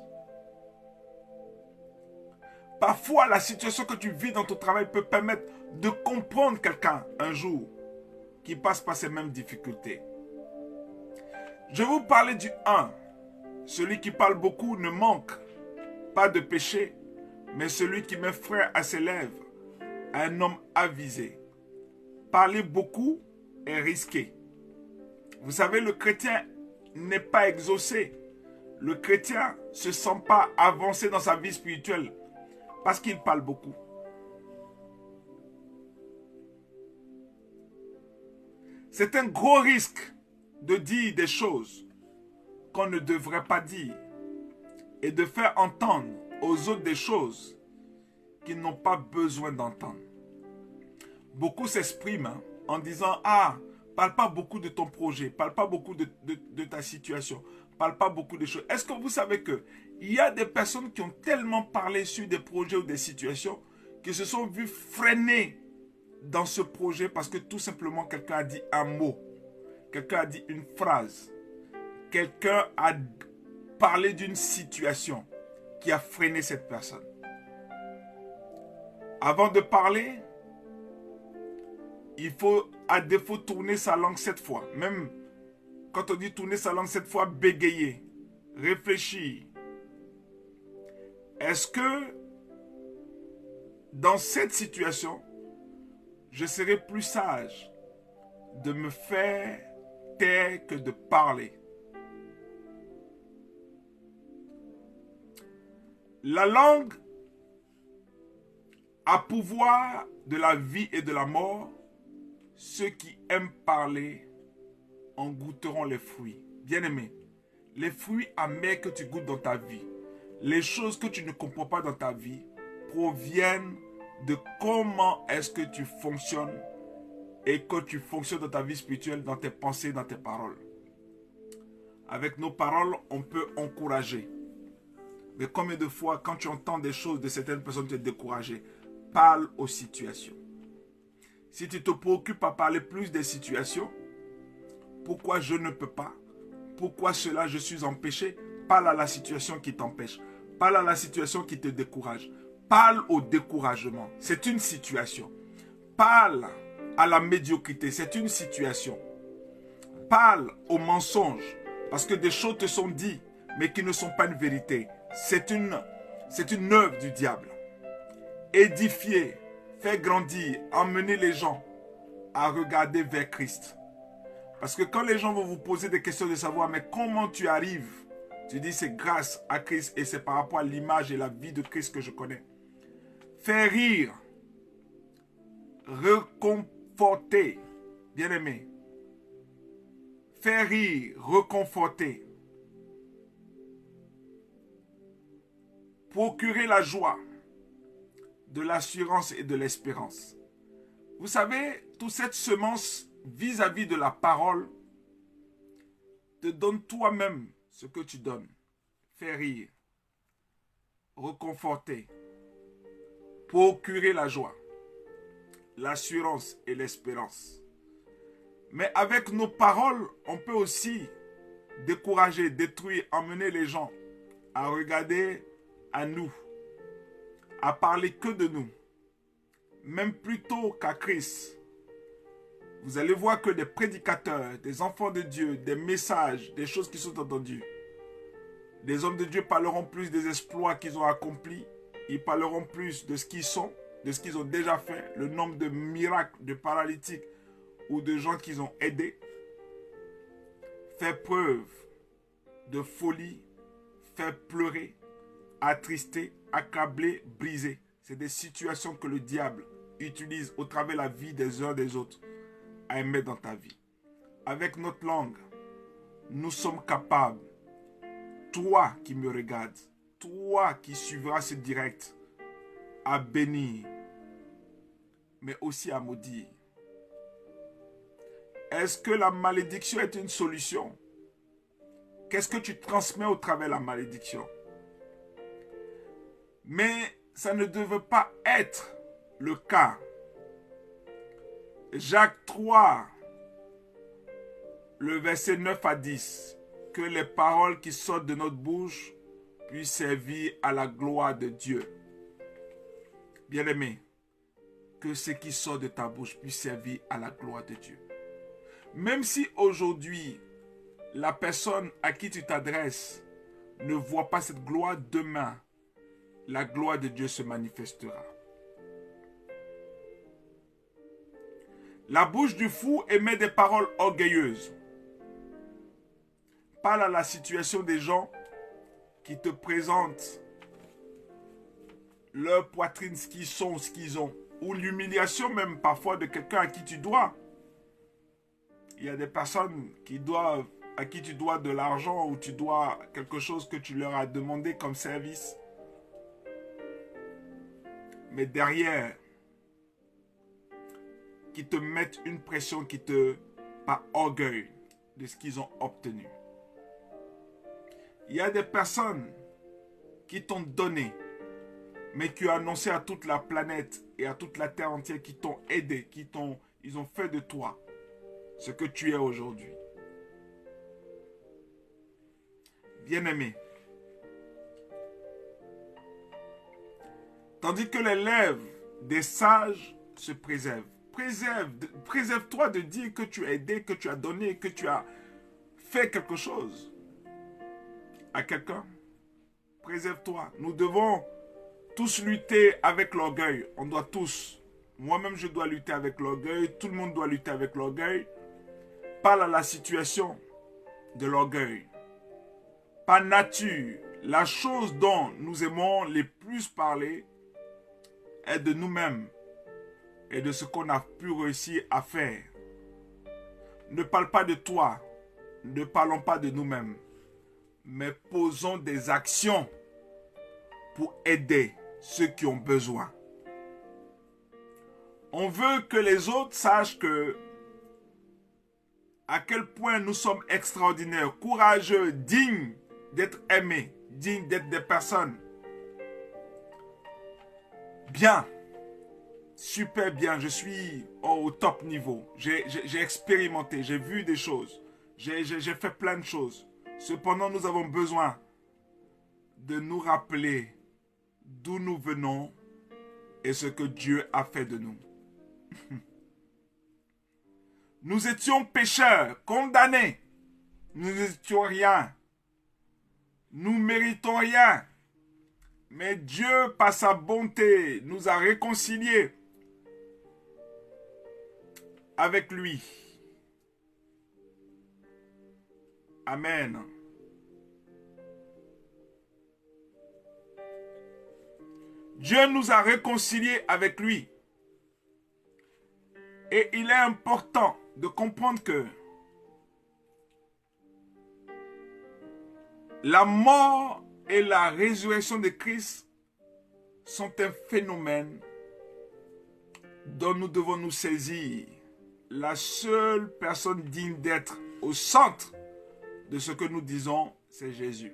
Parfois, la situation que tu vis dans ton travail peut permettre de comprendre quelqu'un un jour qui passe par ces mêmes difficultés. Je vais vous parler du 1. Celui qui parle beaucoup ne manque pas de péché, mais celui qui met frein à ses lèvres, un homme avisé. Parler beaucoup est risqué. Vous savez, le chrétien n'est pas exaucé. Le chrétien ne se sent pas avancé dans sa vie spirituelle parce qu'il parle beaucoup. C'est un gros risque de dire des choses qu'on ne devrait pas dire et de faire entendre aux autres des choses qu'ils n'ont pas besoin d'entendre. Beaucoup s'expriment en disant « Ah, parle pas beaucoup de ton projet, parle pas beaucoup de ta situation, parle pas beaucoup de choses. » Est-ce que vous savez qu'il y a des personnes qui ont tellement parlé sur des projets ou des situations qui se sont vues freiner dans ce projet parce que tout simplement quelqu'un a dit un mot, quelqu'un a dit une phrase, quelqu'un a parlé d'une situation qui a freiné cette personne. Avant de parler, il faut à défaut tourner sa langue 7 fois. Même Quand on dit tourner sa langue cette fois, bégayer, réfléchir. Est-ce que dans cette situation, je serais plus sage de me faire taire que de parler? La langue a pouvoir de la vie et de la mort. Ceux qui aiment parler en goûteront les fruits. Bien-aimé, les fruits amers que tu goûtes dans ta vie, les choses que tu ne comprends pas dans ta vie, proviennent de comment est-ce que tu fonctionnes et que tu fonctionnes dans ta vie spirituelle, dans tes pensées, dans tes paroles. Avec nos paroles, on peut encourager. Mais combien de fois, quand tu entends des choses de certaines personnes, tu es découragé? Parle aux situations. Si tu te préoccupes à parler plus des situations, pourquoi je ne peux pas? Pourquoi cela je suis empêché? Parle à la situation qui t'empêche. Parle à la situation qui te décourage. Parle au découragement. C'est une situation. Parle à la médiocrité. C'est une situation. Parle au mensonge. Parce que des choses te sont dites, mais qui ne sont pas une vérité. C'est une œuvre du diable. Édifier, faire grandir, emmener les gens à regarder vers Christ. Parce que quand les gens vont vous poser des questions de savoir, mais comment tu arrives? Tu dis, c'est grâce à Christ et c'est par rapport à l'image et la vie de Christ que je connais. Faire rire, réconforter, bien-aimé. Faire rire, réconforter. Procurer la joie, de l'assurance et de l'espérance. Vous savez, toute cette semence vis-à-vis de la parole te donne toi-même ce que tu donnes. Faire rire, réconforter, procurer la joie, l'assurance et l'espérance. Mais avec nos paroles, on peut aussi décourager, détruire, emmener les gens à regarder à nous, à parler que de nous, même plutôt qu'à Christ. Vous allez voir que des prédicateurs, des enfants de Dieu, des messages, des choses qui sont entendues, les hommes de Dieu parleront plus des exploits qu'ils ont accomplis, ils parleront plus de ce qu'ils sont, de ce qu'ils ont déjà fait, le nombre de miracles, de paralytiques ou de gens qu'ils ont aidés. Faire preuve de folie, faire pleurer, attristé, accablé, brisé. C'est des situations que le diable utilise au travers de la vie des uns des autres à mettre dans ta vie. Avec notre langue, nous sommes capables, toi qui me regardes, toi qui suivras ce direct, à bénir, mais aussi à maudire. Est-ce que la malédiction est une solution? Qu'est-ce que tu transmets au travers de la malédiction? Mais ça ne devait pas être le cas. Jacques 3, le verset 9 à 10. Que les paroles qui sortent de notre bouche puissent servir à la gloire de Dieu. Bien-aimé, que ce qui sort de ta bouche puisse servir à la gloire de Dieu. Même si aujourd'hui, la personne à qui tu t'adresses ne voit pas cette gloire, demain, la gloire de Dieu se manifestera. La bouche du fou émet des paroles orgueilleuses. Parle à la situation des gens qui te présentent leur poitrine, ce qu'ils sont, ce qu'ils ont. Ou l'humiliation même parfois de quelqu'un à qui tu dois. Il y a des personnes à qui tu dois de l'argent ou tu dois quelque chose que tu leur as demandé comme service. Mais derrière, qui te mettent une pression par orgueil de ce qu'ils ont obtenu. Il y a des personnes qui t'ont donné, mais qui ont annoncé à toute la planète et à toute la terre entière, qui t'ont aidé, ils ont fait de toi ce que tu es aujourd'hui. Bien-aimé, tandis que les lèvres des sages se préservent. Préserve-toi de dire que tu as aidé, que tu as donné, que tu as fais quelque chose à quelqu'un, préserve-toi. Nous devons tous lutter avec l'orgueil. On doit tous. Moi-même, je dois lutter avec l'orgueil. Tout le monde doit lutter avec l'orgueil. Parle à la situation de l'orgueil. Par nature, la chose dont nous aimons le plus parler est de nous-mêmes et de ce qu'on a pu réussir à faire. Ne parle pas de toi. Ne parlons pas de nous-mêmes. Mais posons des actions pour aider ceux qui ont besoin. On veut que les autres sachent à quel point nous sommes extraordinaires, courageux, dignes d'être aimés, dignes d'être des personnes bien, super bien. Je suis au top niveau. J'ai expérimenté, j'ai vu des choses, j'ai fait plein de choses. Cependant, nous avons besoin de nous rappeler d'où nous venons et ce que Dieu a fait de nous. Nous étions pécheurs, condamnés. Nous n'étions rien. Nous ne méritons rien. Mais Dieu, par sa bonté, nous a réconciliés avec lui. Amen. Dieu nous a réconciliés avec lui. Et il est important de comprendre que la mort et la résurrection de Christ sont un phénomène dont nous devons nous saisir. La seule personne digne d'être au centre de ce que nous disons, c'est Jésus.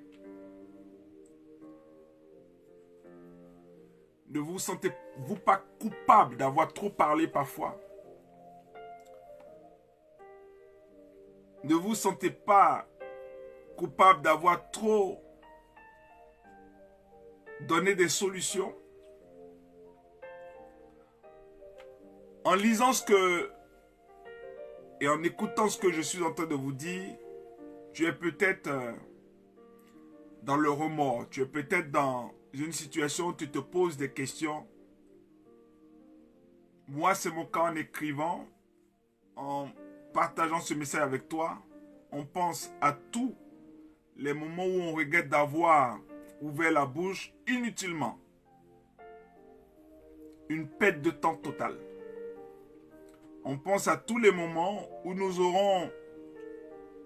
Ne vous sentez-vous pas coupable d'avoir trop parlé parfois? Ne vous sentez pas coupable d'avoir trop donné des solutions? En lisant et en écoutant ce que je suis en train de vous dire, tu es peut-être dans le remords, tu es peut-être dans une situation où tu te poses des questions. Moi, c'est mon cas en écrivant, en partageant ce message avec toi. On pense à tous les moments où on regrette d'avoir ouvert la bouche inutilement. Une perte de temps totale. On pense à tous les moments où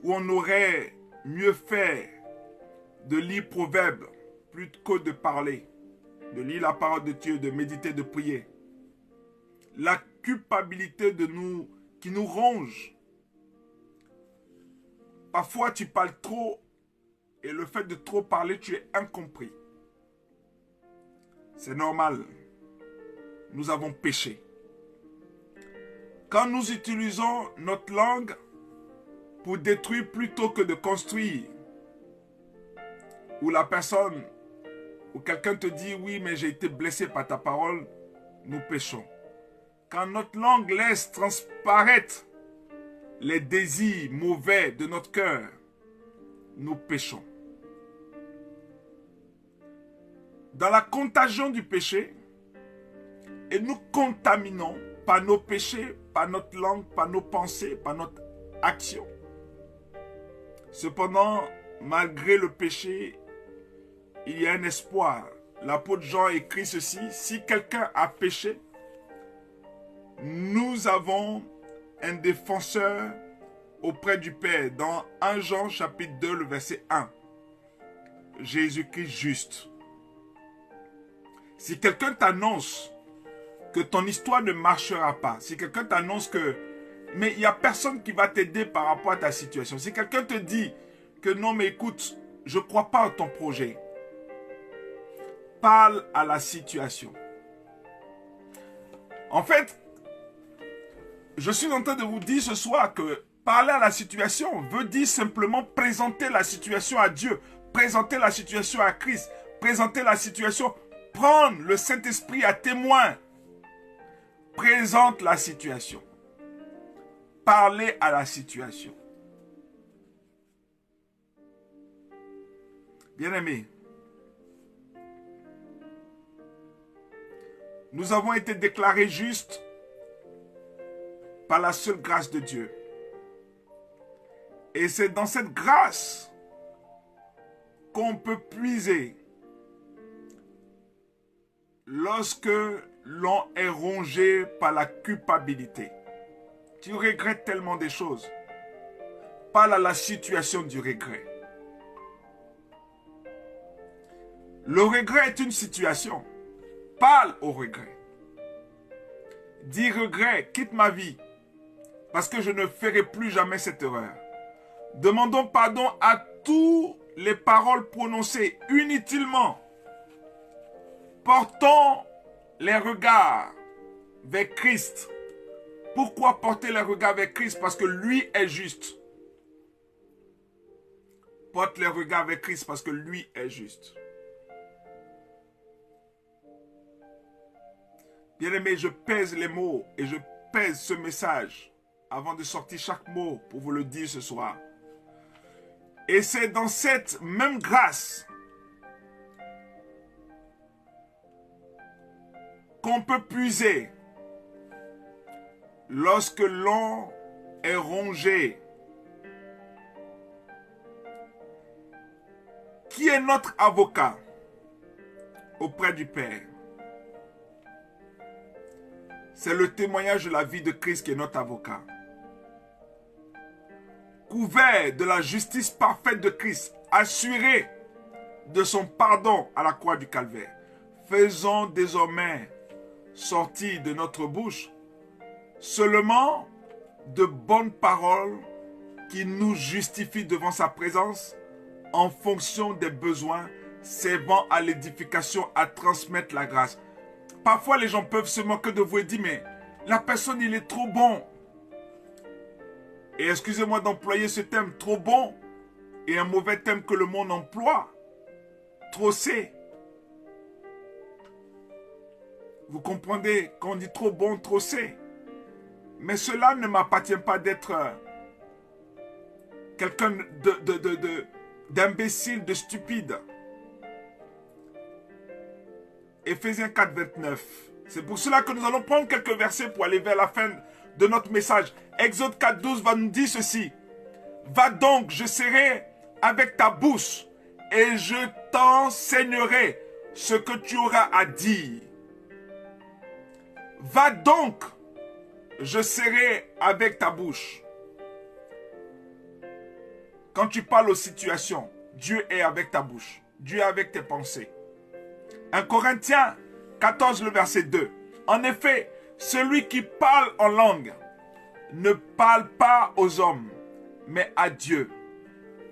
on aurait mieux fait de lire Proverbes plutôt que de parler, de lire la parole de Dieu, de méditer, de prier. La culpabilité qui nous ronge. Parfois, tu parles trop et le fait de trop parler, tu es incompris. C'est normal. Nous avons péché. Quand nous utilisons notre langue pour détruire plutôt que de construire, ou la personne, ou quelqu'un te dit, oui, mais j'ai été blessé par ta parole, nous péchons. Quand notre langue laisse transparaître les désirs mauvais de notre cœur, nous péchons. Dans la contagion du péché, et nous contaminons par nos péchés, par notre langue, par nos pensées, par notre action. Cependant, malgré le péché, il y a un espoir. L'apôtre Jean écrit ceci: si quelqu'un a péché, nous avons un défenseur auprès du Père. Dans 1 Jean chapitre 2, le verset 1. Jésus-Christ juste. Si quelqu'un t'annonce que ton histoire ne marchera pas, si quelqu'un t'annonce que... mais il n'y a personne qui va t'aider par rapport à ta situation. Si quelqu'un te dit que non, mais écoute, je ne crois pas à ton projet, parle à la situation. En fait, je suis en train de vous dire ce soir que parler à la situation veut dire simplement présenter la situation à Dieu, présenter la situation à Christ, présenter la situation, prendre le Saint-Esprit à témoin. Présente la situation. Parlez à la situation. Bien-aimés, nous avons été déclarés justes par la seule grâce de Dieu. Et c'est dans cette grâce qu'on peut puiser lorsque l'on est rongé par la culpabilité. Tu regrettes tellement des choses. Parle à la situation du regret. Le regret est une situation. Parle au regret. Dis regret, quitte ma vie, parce que je ne ferai plus jamais cette erreur. Demandons pardon à toutes les paroles prononcées inutilement. Portons les regards vers Christ. Pourquoi porter les regards vers Christ? Parce que lui est juste. Porte les regards vers Christ parce que lui est juste. Bien-aimés, je pèse les mots et je pèse ce message avant de sortir chaque mot pour vous le dire ce soir. Et c'est dans cette même grâce qu'on peut puiser lorsque l'on est rongé. Qui est notre avocat auprès du Père? C'est le témoignage de la vie de Christ qui est notre avocat. Couvert de la justice parfaite de Christ, assuré de son pardon à la croix du Calvaire, faisons désormais sortir de notre bouche seulement de bonnes paroles qui nous justifient devant sa présence en fonction des besoins, servant à l'édification, à transmettre la grâce. Parfois, les gens peuvent se moquer de vous et dire, mais la personne, il est trop bon. Et excusez-moi d'employer ce terme, trop bon, et un mauvais terme que le monde emploie, trop c'est. Vous comprenez, quand on dit trop bon, trop c'est. Mais cela ne m'appartient pas d'être quelqu'un d'imbécile, de stupide. Éphésiens 4, 29. C'est pour cela que nous allons prendre quelques versets pour aller vers la fin de notre message. Exode 4, 12 va nous dire ceci. Va donc, je serai avec ta bouche et je t'enseignerai ce que tu auras à dire. Va donc, je serai avec ta bouche. Quand tu parles aux situations, Dieu est avec ta bouche. Dieu est avec tes pensées. 1 Corinthiens 14, le verset 2. En effet, celui qui parle en langue ne parle pas aux hommes, mais à Dieu.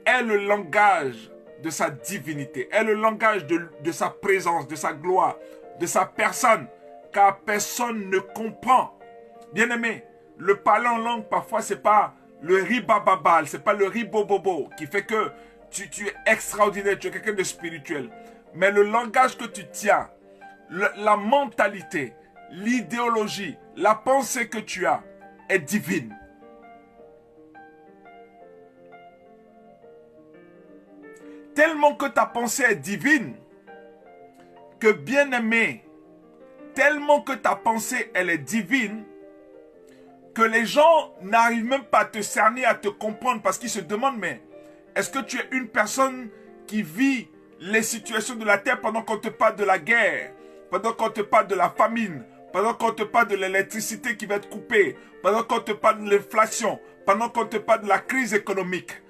Est le langage de sa divinité, est le langage de sa présence, de sa gloire, de sa personne, car personne ne comprend. Bien-aimé, le parler en langue, parfois, ce n'est pas le ribababal, ce n'est pas le ribobobo qui fait que tu es extraordinaire, tu es quelqu'un de spirituel. Mais le langage que tu tiens, la mentalité, l'idéologie, la pensée que tu as est divine. Tellement que ta pensée est divine, que bien-aimé, tellement que ta pensée elle est divine, que les gens n'arrivent même pas à te cerner, à te comprendre, parce qu'ils se demandent, mais est-ce que tu es une personne qui vit les situations de la terre pendant qu'on te parle de la guerre, pendant qu'on te parle de la famine, pendant qu'on te parle de l'électricité qui va être coupée, pendant qu'on te parle de l'inflation, pendant qu'on te parle de la crise économique.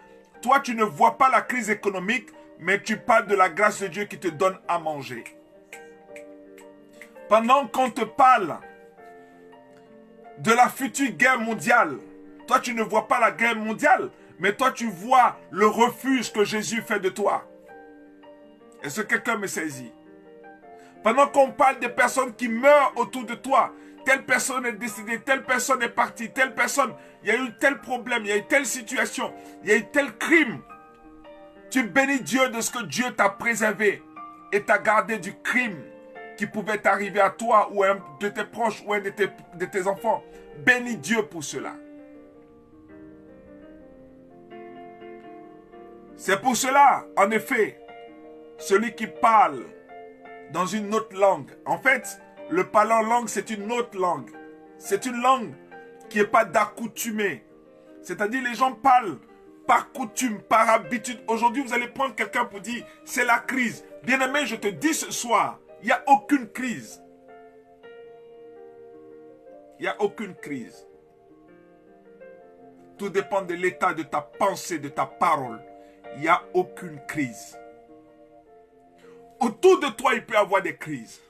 Toi, tu ne vois pas la crise économique, mais tu parles de la grâce de Dieu qui te donne à manger. Pendant qu'on te parle de la future guerre mondiale, toi, tu ne vois pas la guerre mondiale, mais toi, tu vois le refuge que Jésus fait de toi. Est-ce que quelqu'un me saisit? Pendant qu'on parle des personnes qui meurent autour de toi, telle personne est décédée, telle personne est partie, telle personne, il y a eu tel problème, il y a eu telle situation, il y a eu tel crime. Tu bénis Dieu de ce que Dieu t'a préservé et t'a gardé du crime qui pouvait t'arriver à toi ou à un de tes proches ou à un de tes enfants. Bénis Dieu pour cela. C'est pour cela, en effet, celui qui parle dans une autre langue. En fait, le parler en langue, c'est une autre langue. C'est une langue qui n'est pas d'accoutumée. C'est-à-dire les gens parlent par coutume, par habitude. Aujourd'hui, vous allez prendre quelqu'un pour dire, c'est la crise. Bien-aimé, je te dis ce soir, il n'y a aucune crise. Il n'y a aucune crise. Tout dépend de l'état de ta pensée, de ta parole. Il n'y a aucune crise. Autour de toi, il peut y avoir des crises.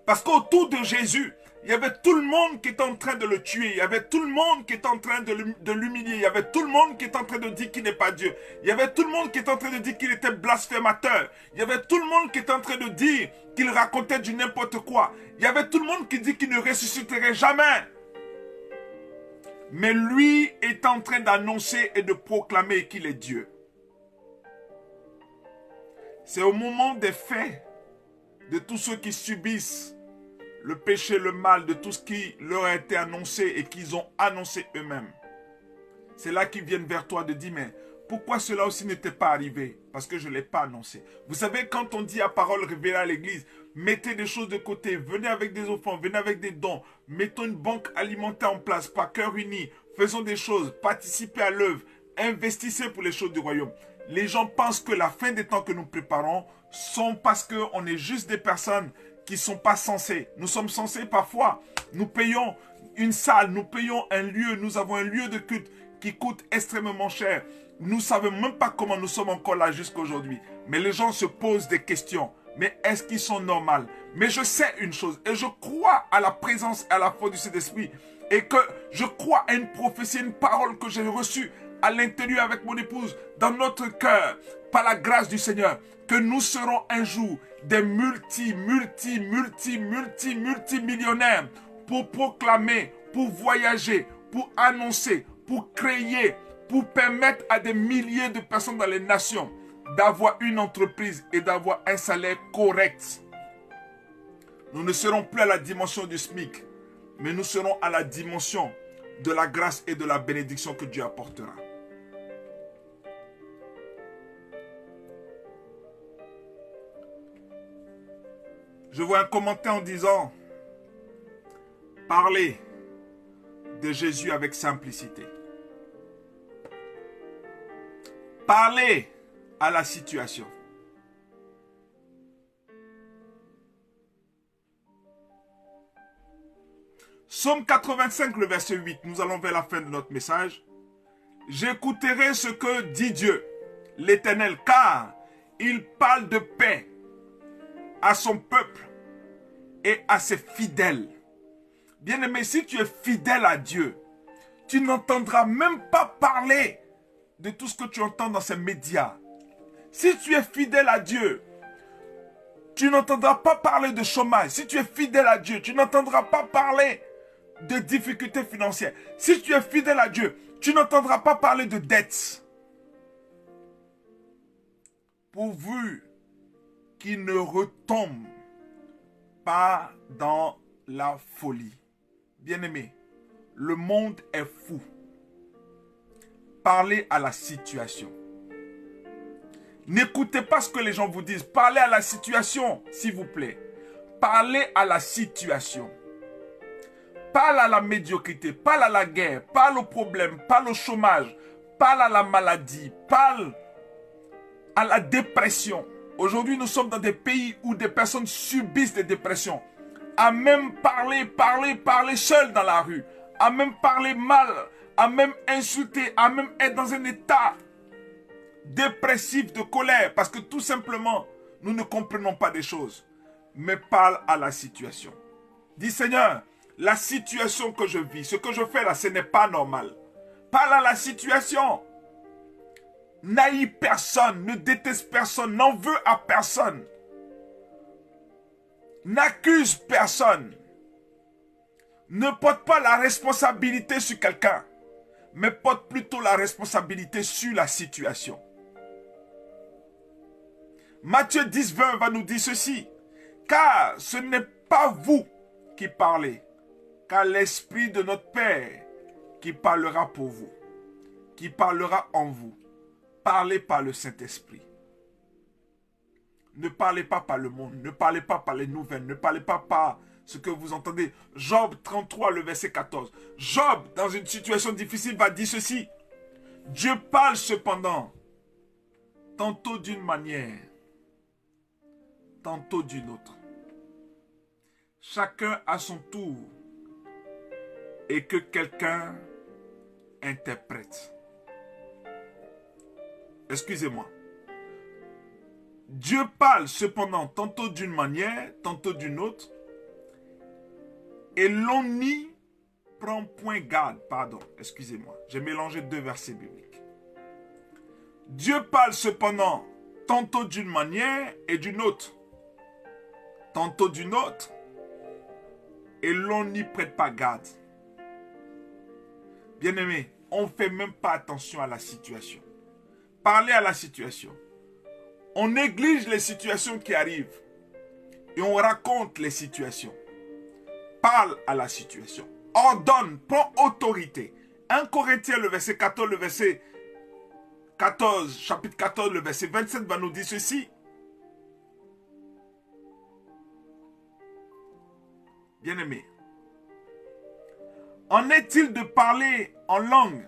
Parce qu'autour de Jésus, il y avait tout le monde qui était en train de le tuer. Il y avait tout le monde qui était en train de l'humilier. Il y avait tout le monde qui était en train de dire qu'il n'est pas Dieu. Il y avait tout le monde qui était en train de dire qu'il était blasphémateur. Il y avait tout le monde qui était en train de dire qu'il racontait du n'importe quoi. Il y avait tout le monde qui dit qu'il ne ressusciterait jamais. Mais lui est en train d'annoncer et de proclamer qu'il est Dieu. C'est au moment des faits, de tous ceux qui subissent le péché, le mal, de tout ce qui leur a été annoncé et qu'ils ont annoncé eux-mêmes. C'est là qu'ils viennent vers toi de dire, mais pourquoi cela aussi n'était pas arrivé? Parce que je ne l'ai pas annoncé. Vous savez, quand on dit à parole révélée à l'église, mettez des choses de côté, venez avec des offrandes, venez avec des dons, mettons une banque alimentaire en place, par cœur uni, faisons des choses, participez à l'œuvre, investissez pour les choses du royaume. Les gens pensent que la fin des temps que nous préparons sont parce qu'on est juste des personnes qui ne sont pas censées. Nous sommes censés parfois, nous payons une salle, nous payons un lieu, nous avons un lieu de culte qui coûte extrêmement cher. Nous ne savons même pas comment nous sommes encore là jusqu'à aujourd'hui. Mais les gens se posent des questions. Mais est-ce qu'ils sont normaux? Mais je sais une chose, et je crois à la présence et à la foi du Saint-Esprit, et que je crois à une prophétie, une parole que j'ai reçue à l'intérieur avec mon épouse, dans notre cœur, par la grâce du Seigneur, que nous serons un jour des multimillionnaires pour proclamer, pour voyager, pour annoncer, pour créer, pour permettre à des milliers de personnes dans les nations d'avoir une entreprise et d'avoir un salaire correct. Nous ne serons plus à la dimension du SMIC, mais nous serons à la dimension de la grâce et de la bénédiction que Dieu apportera. Je vois un commentaire en disant, parlez de Jésus avec simplicité. Parlez à la situation. Psaume 85, le verset 8, nous allons vers la fin de notre message. J'écouterai ce que dit Dieu, l'Éternel, car il parle de paix à son peuple et à ses fidèles. Bien-aimé, si tu es fidèle à Dieu, tu n'entendras même pas parler de tout ce que tu entends dans ces médias. Si tu es fidèle à Dieu, tu n'entendras pas parler de chômage. Si tu es fidèle à Dieu, tu n'entendras pas parler de difficultés financières. Si tu es fidèle à Dieu, tu n'entendras pas parler de dettes. Pourvu qu'il ne retombe pas dans la folie. Bien-aimé, le monde est fou. Parlez à la situation. N'écoutez pas ce que les gens vous disent. Parlez à la situation, s'il vous plaît. Parlez à la situation. Parle à la médiocrité, parle à la guerre, parle au problème, parle au chômage, parle à la maladie, parle à la dépression. Aujourd'hui, nous sommes dans des pays où des personnes subissent des dépressions. À même parler seul dans la rue, à même parler mal, à même insulter, à même être dans un état dépressif de colère, parce que tout simplement, nous ne comprenons pas des choses. Mais parle à la situation. Dis Seigneur, la situation que je vis, ce que je fais là, ce n'est pas normal. Parle à la situation. N'haïs personne, ne déteste personne, n'en veux à personne. N'accuse personne. Ne porte pas la responsabilité sur quelqu'un, mais porte plutôt la responsabilité sur la situation. Matthieu 10, 20 va nous dire ceci. Car ce n'est pas vous qui parlez, car l'Esprit de notre Père qui parlera pour vous, qui parlera en vous. Parlez par le Saint-Esprit. Ne parlez pas par le monde, ne parlez pas par les nouvelles, ne parlez pas par ce que vous entendez. Job 33, le verset 14. Job, dans une situation difficile, va dire ceci. Dieu parle cependant, tantôt d'une manière, tantôt d'une autre. Chacun à son tour, et que quelqu'un interprète. Excusez-moi. Dieu parle cependant tantôt d'une manière, tantôt d'une autre, et l'on n'y prend point garde. Pardon, excusez-moi, j'ai mélangé deux versets bibliques. Dieu parle cependant tantôt d'une manière et d'une autre, tantôt d'une autre, et l'on n'y prête pas garde. Bien-aimé, on ne fait même pas attention à la situation. Parlez à la situation. On néglige les situations qui arrivent et on raconte les situations. Parle à la situation. Ordonne, prends autorité. 1 Corinthiens, le verset 14, le verset 14, chapitre 14, le verset 27 va nous dire ceci. Bien-aimé, en est-il de parler en langue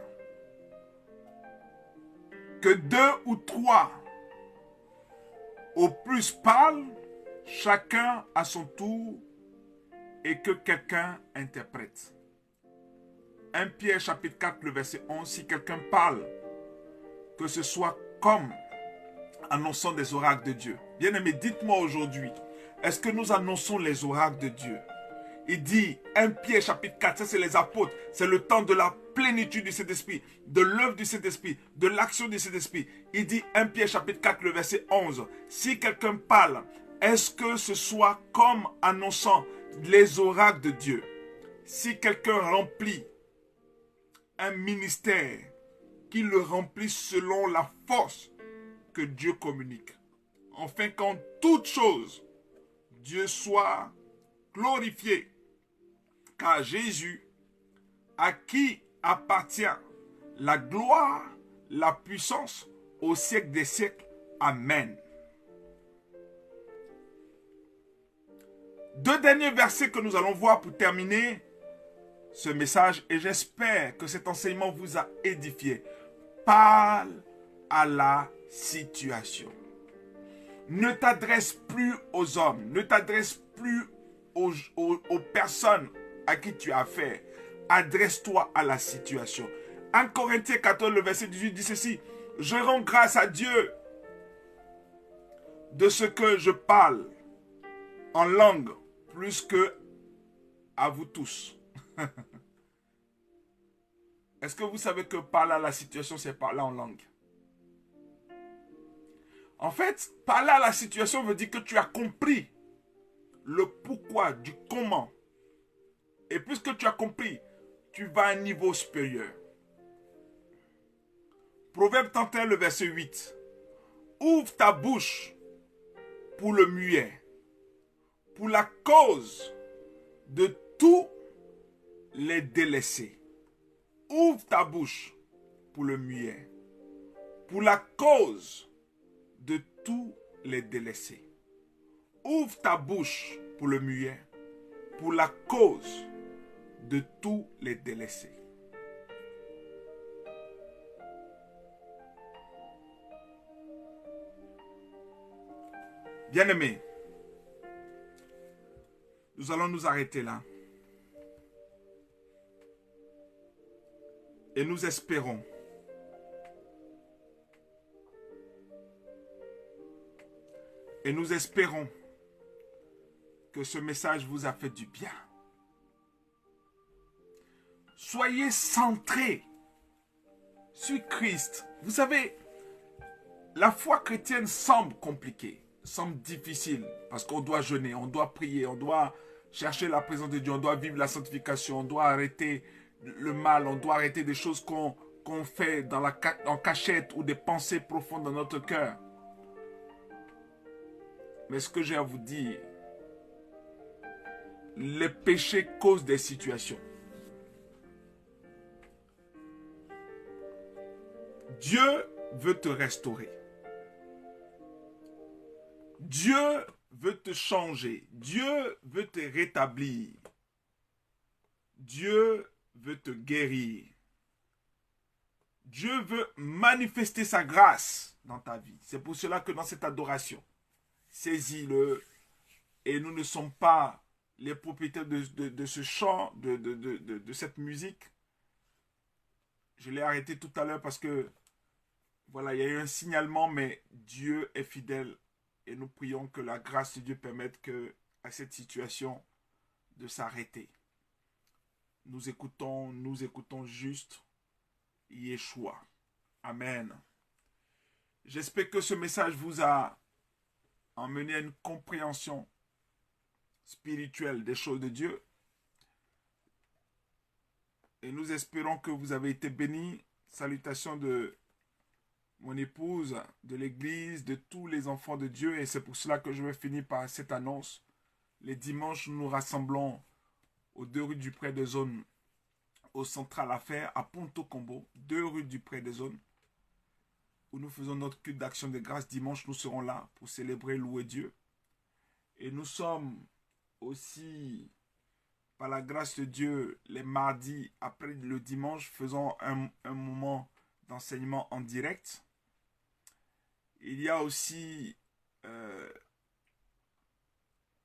que 2 ou 3 au plus parlent, chacun à son tour, et que quelqu'un interprète. 1 Pierre chapitre 4, le verset 11, si quelqu'un parle, que ce soit comme annonçant des oracles de Dieu. Bien-aimé, dites-moi aujourd'hui, est-ce que nous annonçons les oracles de Dieu? Il dit, 1 Pierre chapitre 4, ça c'est les apôtres, c'est le temps de la plénitude du Saint-Esprit, de l'œuvre du Saint-Esprit, de l'action du Saint-Esprit. Il dit, 1 Pierre chapitre 4, le verset 11, si quelqu'un parle, est-ce que ce soit comme annonçant les oracles de Dieu? Si quelqu'un remplit un ministère, qu'il le remplisse selon la force que Dieu communique, afin qu'en toute chose, Dieu soit glorifié. Car Jésus, à qui appartient la gloire, la puissance au siècle des siècles. Amen. Deux derniers versets que nous allons voir pour terminer ce message et j'espère que cet enseignement vous a édifié. Parle à la situation. Ne t'adresse plus aux hommes, ne t'adresse plus aux personnes à qui tu as affaire. Adresse-toi à la situation. 1 Corinthiens 14, le verset 18 dit ceci. Je rends grâce à Dieu de ce que je parle en langue plus que à vous tous. Est-ce que vous savez que parler à la situation, c'est parler en langue? En fait, parler à la situation veut dire que tu as compris le pourquoi, du comment. Et puisque tu as compris, tu vas à un niveau supérieur. Proverbe 31, le verset 8. Ouvre ta bouche pour le muet, pour la cause de tous les délaissés. Ouvre ta bouche pour le muet, pour la cause de tous les délaissés. Ouvre ta bouche pour le muet, pour la cause de tous les délaissés. Bien-aimés, nous allons nous arrêter là. Et nous espérons que ce message vous a fait du bien. Soyez centrés sur Christ. Vous savez, la foi chrétienne semble compliquée, semble difficile, parce qu'on doit jeûner, on doit prier, on doit chercher la présence de Dieu, on doit vivre la sanctification, on doit arrêter le mal, on doit arrêter des choses qu'on fait en cachette ou des pensées profondes dans notre cœur. Mais ce que j'ai à vous dire, les péchés causent des situations. Dieu veut te restaurer. Dieu veut te changer. Dieu veut te rétablir. Dieu veut te guérir. Dieu veut manifester sa grâce dans ta vie. C'est pour cela que dans cette adoration, saisis-le. Et nous ne sommes pas les propriétaires de ce chant, de cette musique. Je l'ai arrêté tout à l'heure parce que, voilà, il y a eu un signalement, mais Dieu est fidèle. Et nous prions que la grâce de Dieu permette à cette situation de s'arrêter. Nous écoutons juste Yeshua. Amen. J'espère que ce message vous a emmené à une compréhension spirituelle des choses de Dieu. Et nous espérons que vous avez été bénis. Salutations de mon épouse, de l'église, de tous les enfants de Dieu. Et c'est pour cela que je vais finir par cette annonce. Les dimanches, nous nous rassemblons aux 2 rues du Pré des Zones, au Central Affaires, à Ponto Combo, 2 rues du Pré des Zones, où nous faisons notre culte d'action de grâce. Dimanche, nous serons là pour célébrer, louer Dieu. Et nous sommes aussi, par la grâce de Dieu, les mardis, après le dimanche, faisons un moment d'enseignement en direct. Il y a aussi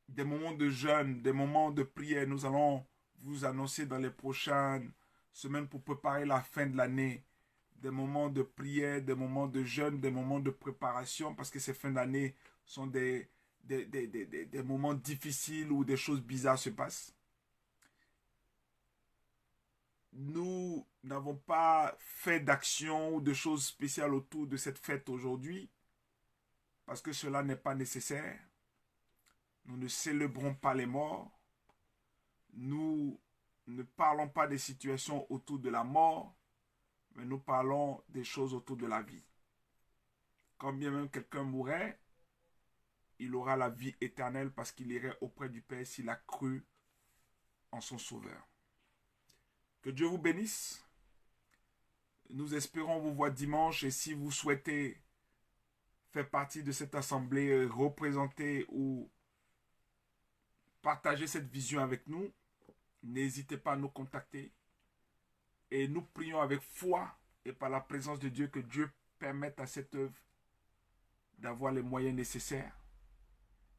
des moments de jeûne, des moments de prière. Nous allons vous annoncer dans les prochaines semaines pour préparer la fin de l'année. Des moments de prière, des moments de jeûne, des moments de préparation, parce que ces fins d'année sont des moments difficiles où des choses bizarres se passent. Nous n'avons pas fait d'action ou de choses spéciales autour de cette fête aujourd'hui, parce que cela n'est pas nécessaire. Nous ne célébrons pas les morts. Nous ne parlons pas des situations autour de la mort, mais nous parlons des choses autour de la vie. Quand bien même quelqu'un mourrait, il aura la vie éternelle parce qu'il irait auprès du Père s'il a cru en son Sauveur. Que Dieu vous bénisse. Nous espérons vous voir dimanche et si vous souhaitez faire partie de cette assemblée, représenter ou partager cette vision avec nous, n'hésitez pas à nous contacter. Et nous prions avec foi et par la présence de Dieu que Dieu permette à cette œuvre d'avoir les moyens nécessaires.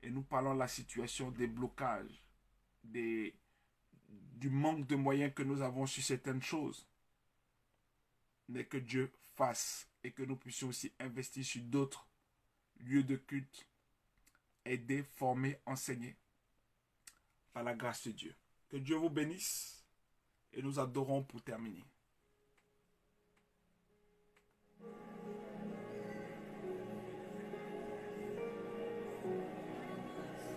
Et nous parlons de la situation des blocages, du manque de moyens que nous avons sur certaines choses. Mais que Dieu fasse et que nous puissions aussi investir sur d'autres lieux de culte, aider, former, enseigner par la grâce de Dieu. Que Dieu vous bénisse et nous adorons pour terminer.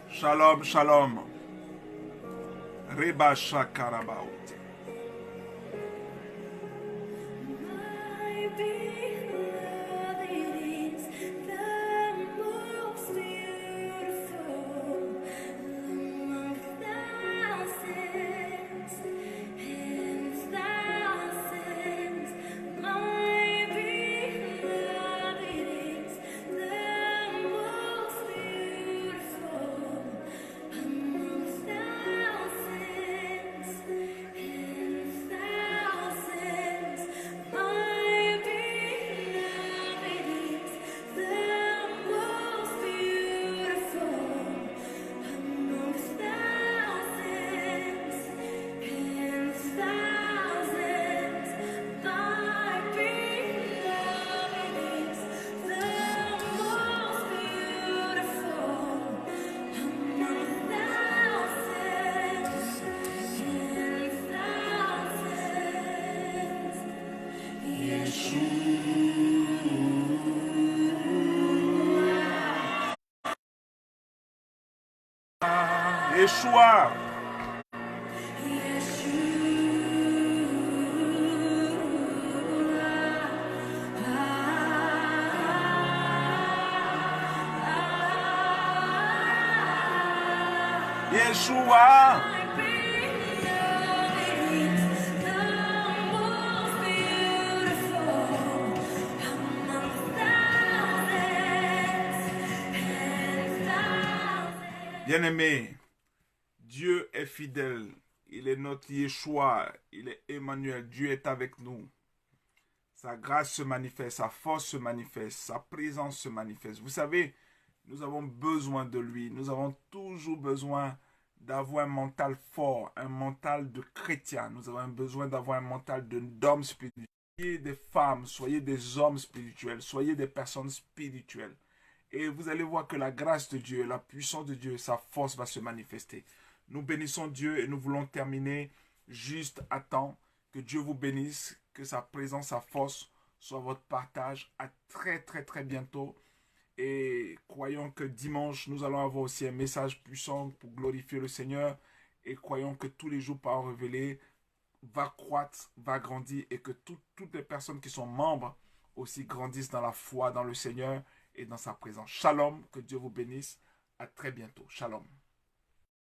Shalom, shalom. Reba shakarabaote. My beloved is the most beautiful among thousands and thousands. My beloved is the most beautiful among thousands and thousands. My beloved is the most beautiful among thousands and thousands. My beloved is the most beautiful among thousands and thousands. Yeshua. Yeshua. My beloved is the most beautiful among thousands and Bien-aimé, Dieu est fidèle. Il est notre Yeshua. Il est Emmanuel. Dieu est avec nous. Sa grâce se manifeste, sa force se manifeste, sa présence se manifeste. Vous savez, nous avons besoin de lui. Nous avons toujours besoin d'avoir un mental fort, un mental de chrétien. Nous avons besoin d'avoir un mental d'homme spirituel. Soyez des femmes, soyez des hommes spirituels, soyez des personnes spirituelles. Et vous allez voir que la grâce de Dieu, la puissance de Dieu, sa force va se manifester. Nous bénissons Dieu et nous voulons terminer juste à temps. Que Dieu vous bénisse, que sa présence, sa force soit votre partage. À très très très bientôt. Et croyons que dimanche, nous allons avoir aussi un message puissant pour glorifier le Seigneur. Et croyons que tous les jours, par révélé, va croître, va grandir et que toutes les personnes qui sont membres aussi grandissent dans la foi, dans le Seigneur et dans sa présence. Shalom, que Dieu vous bénisse. À très bientôt. Shalom.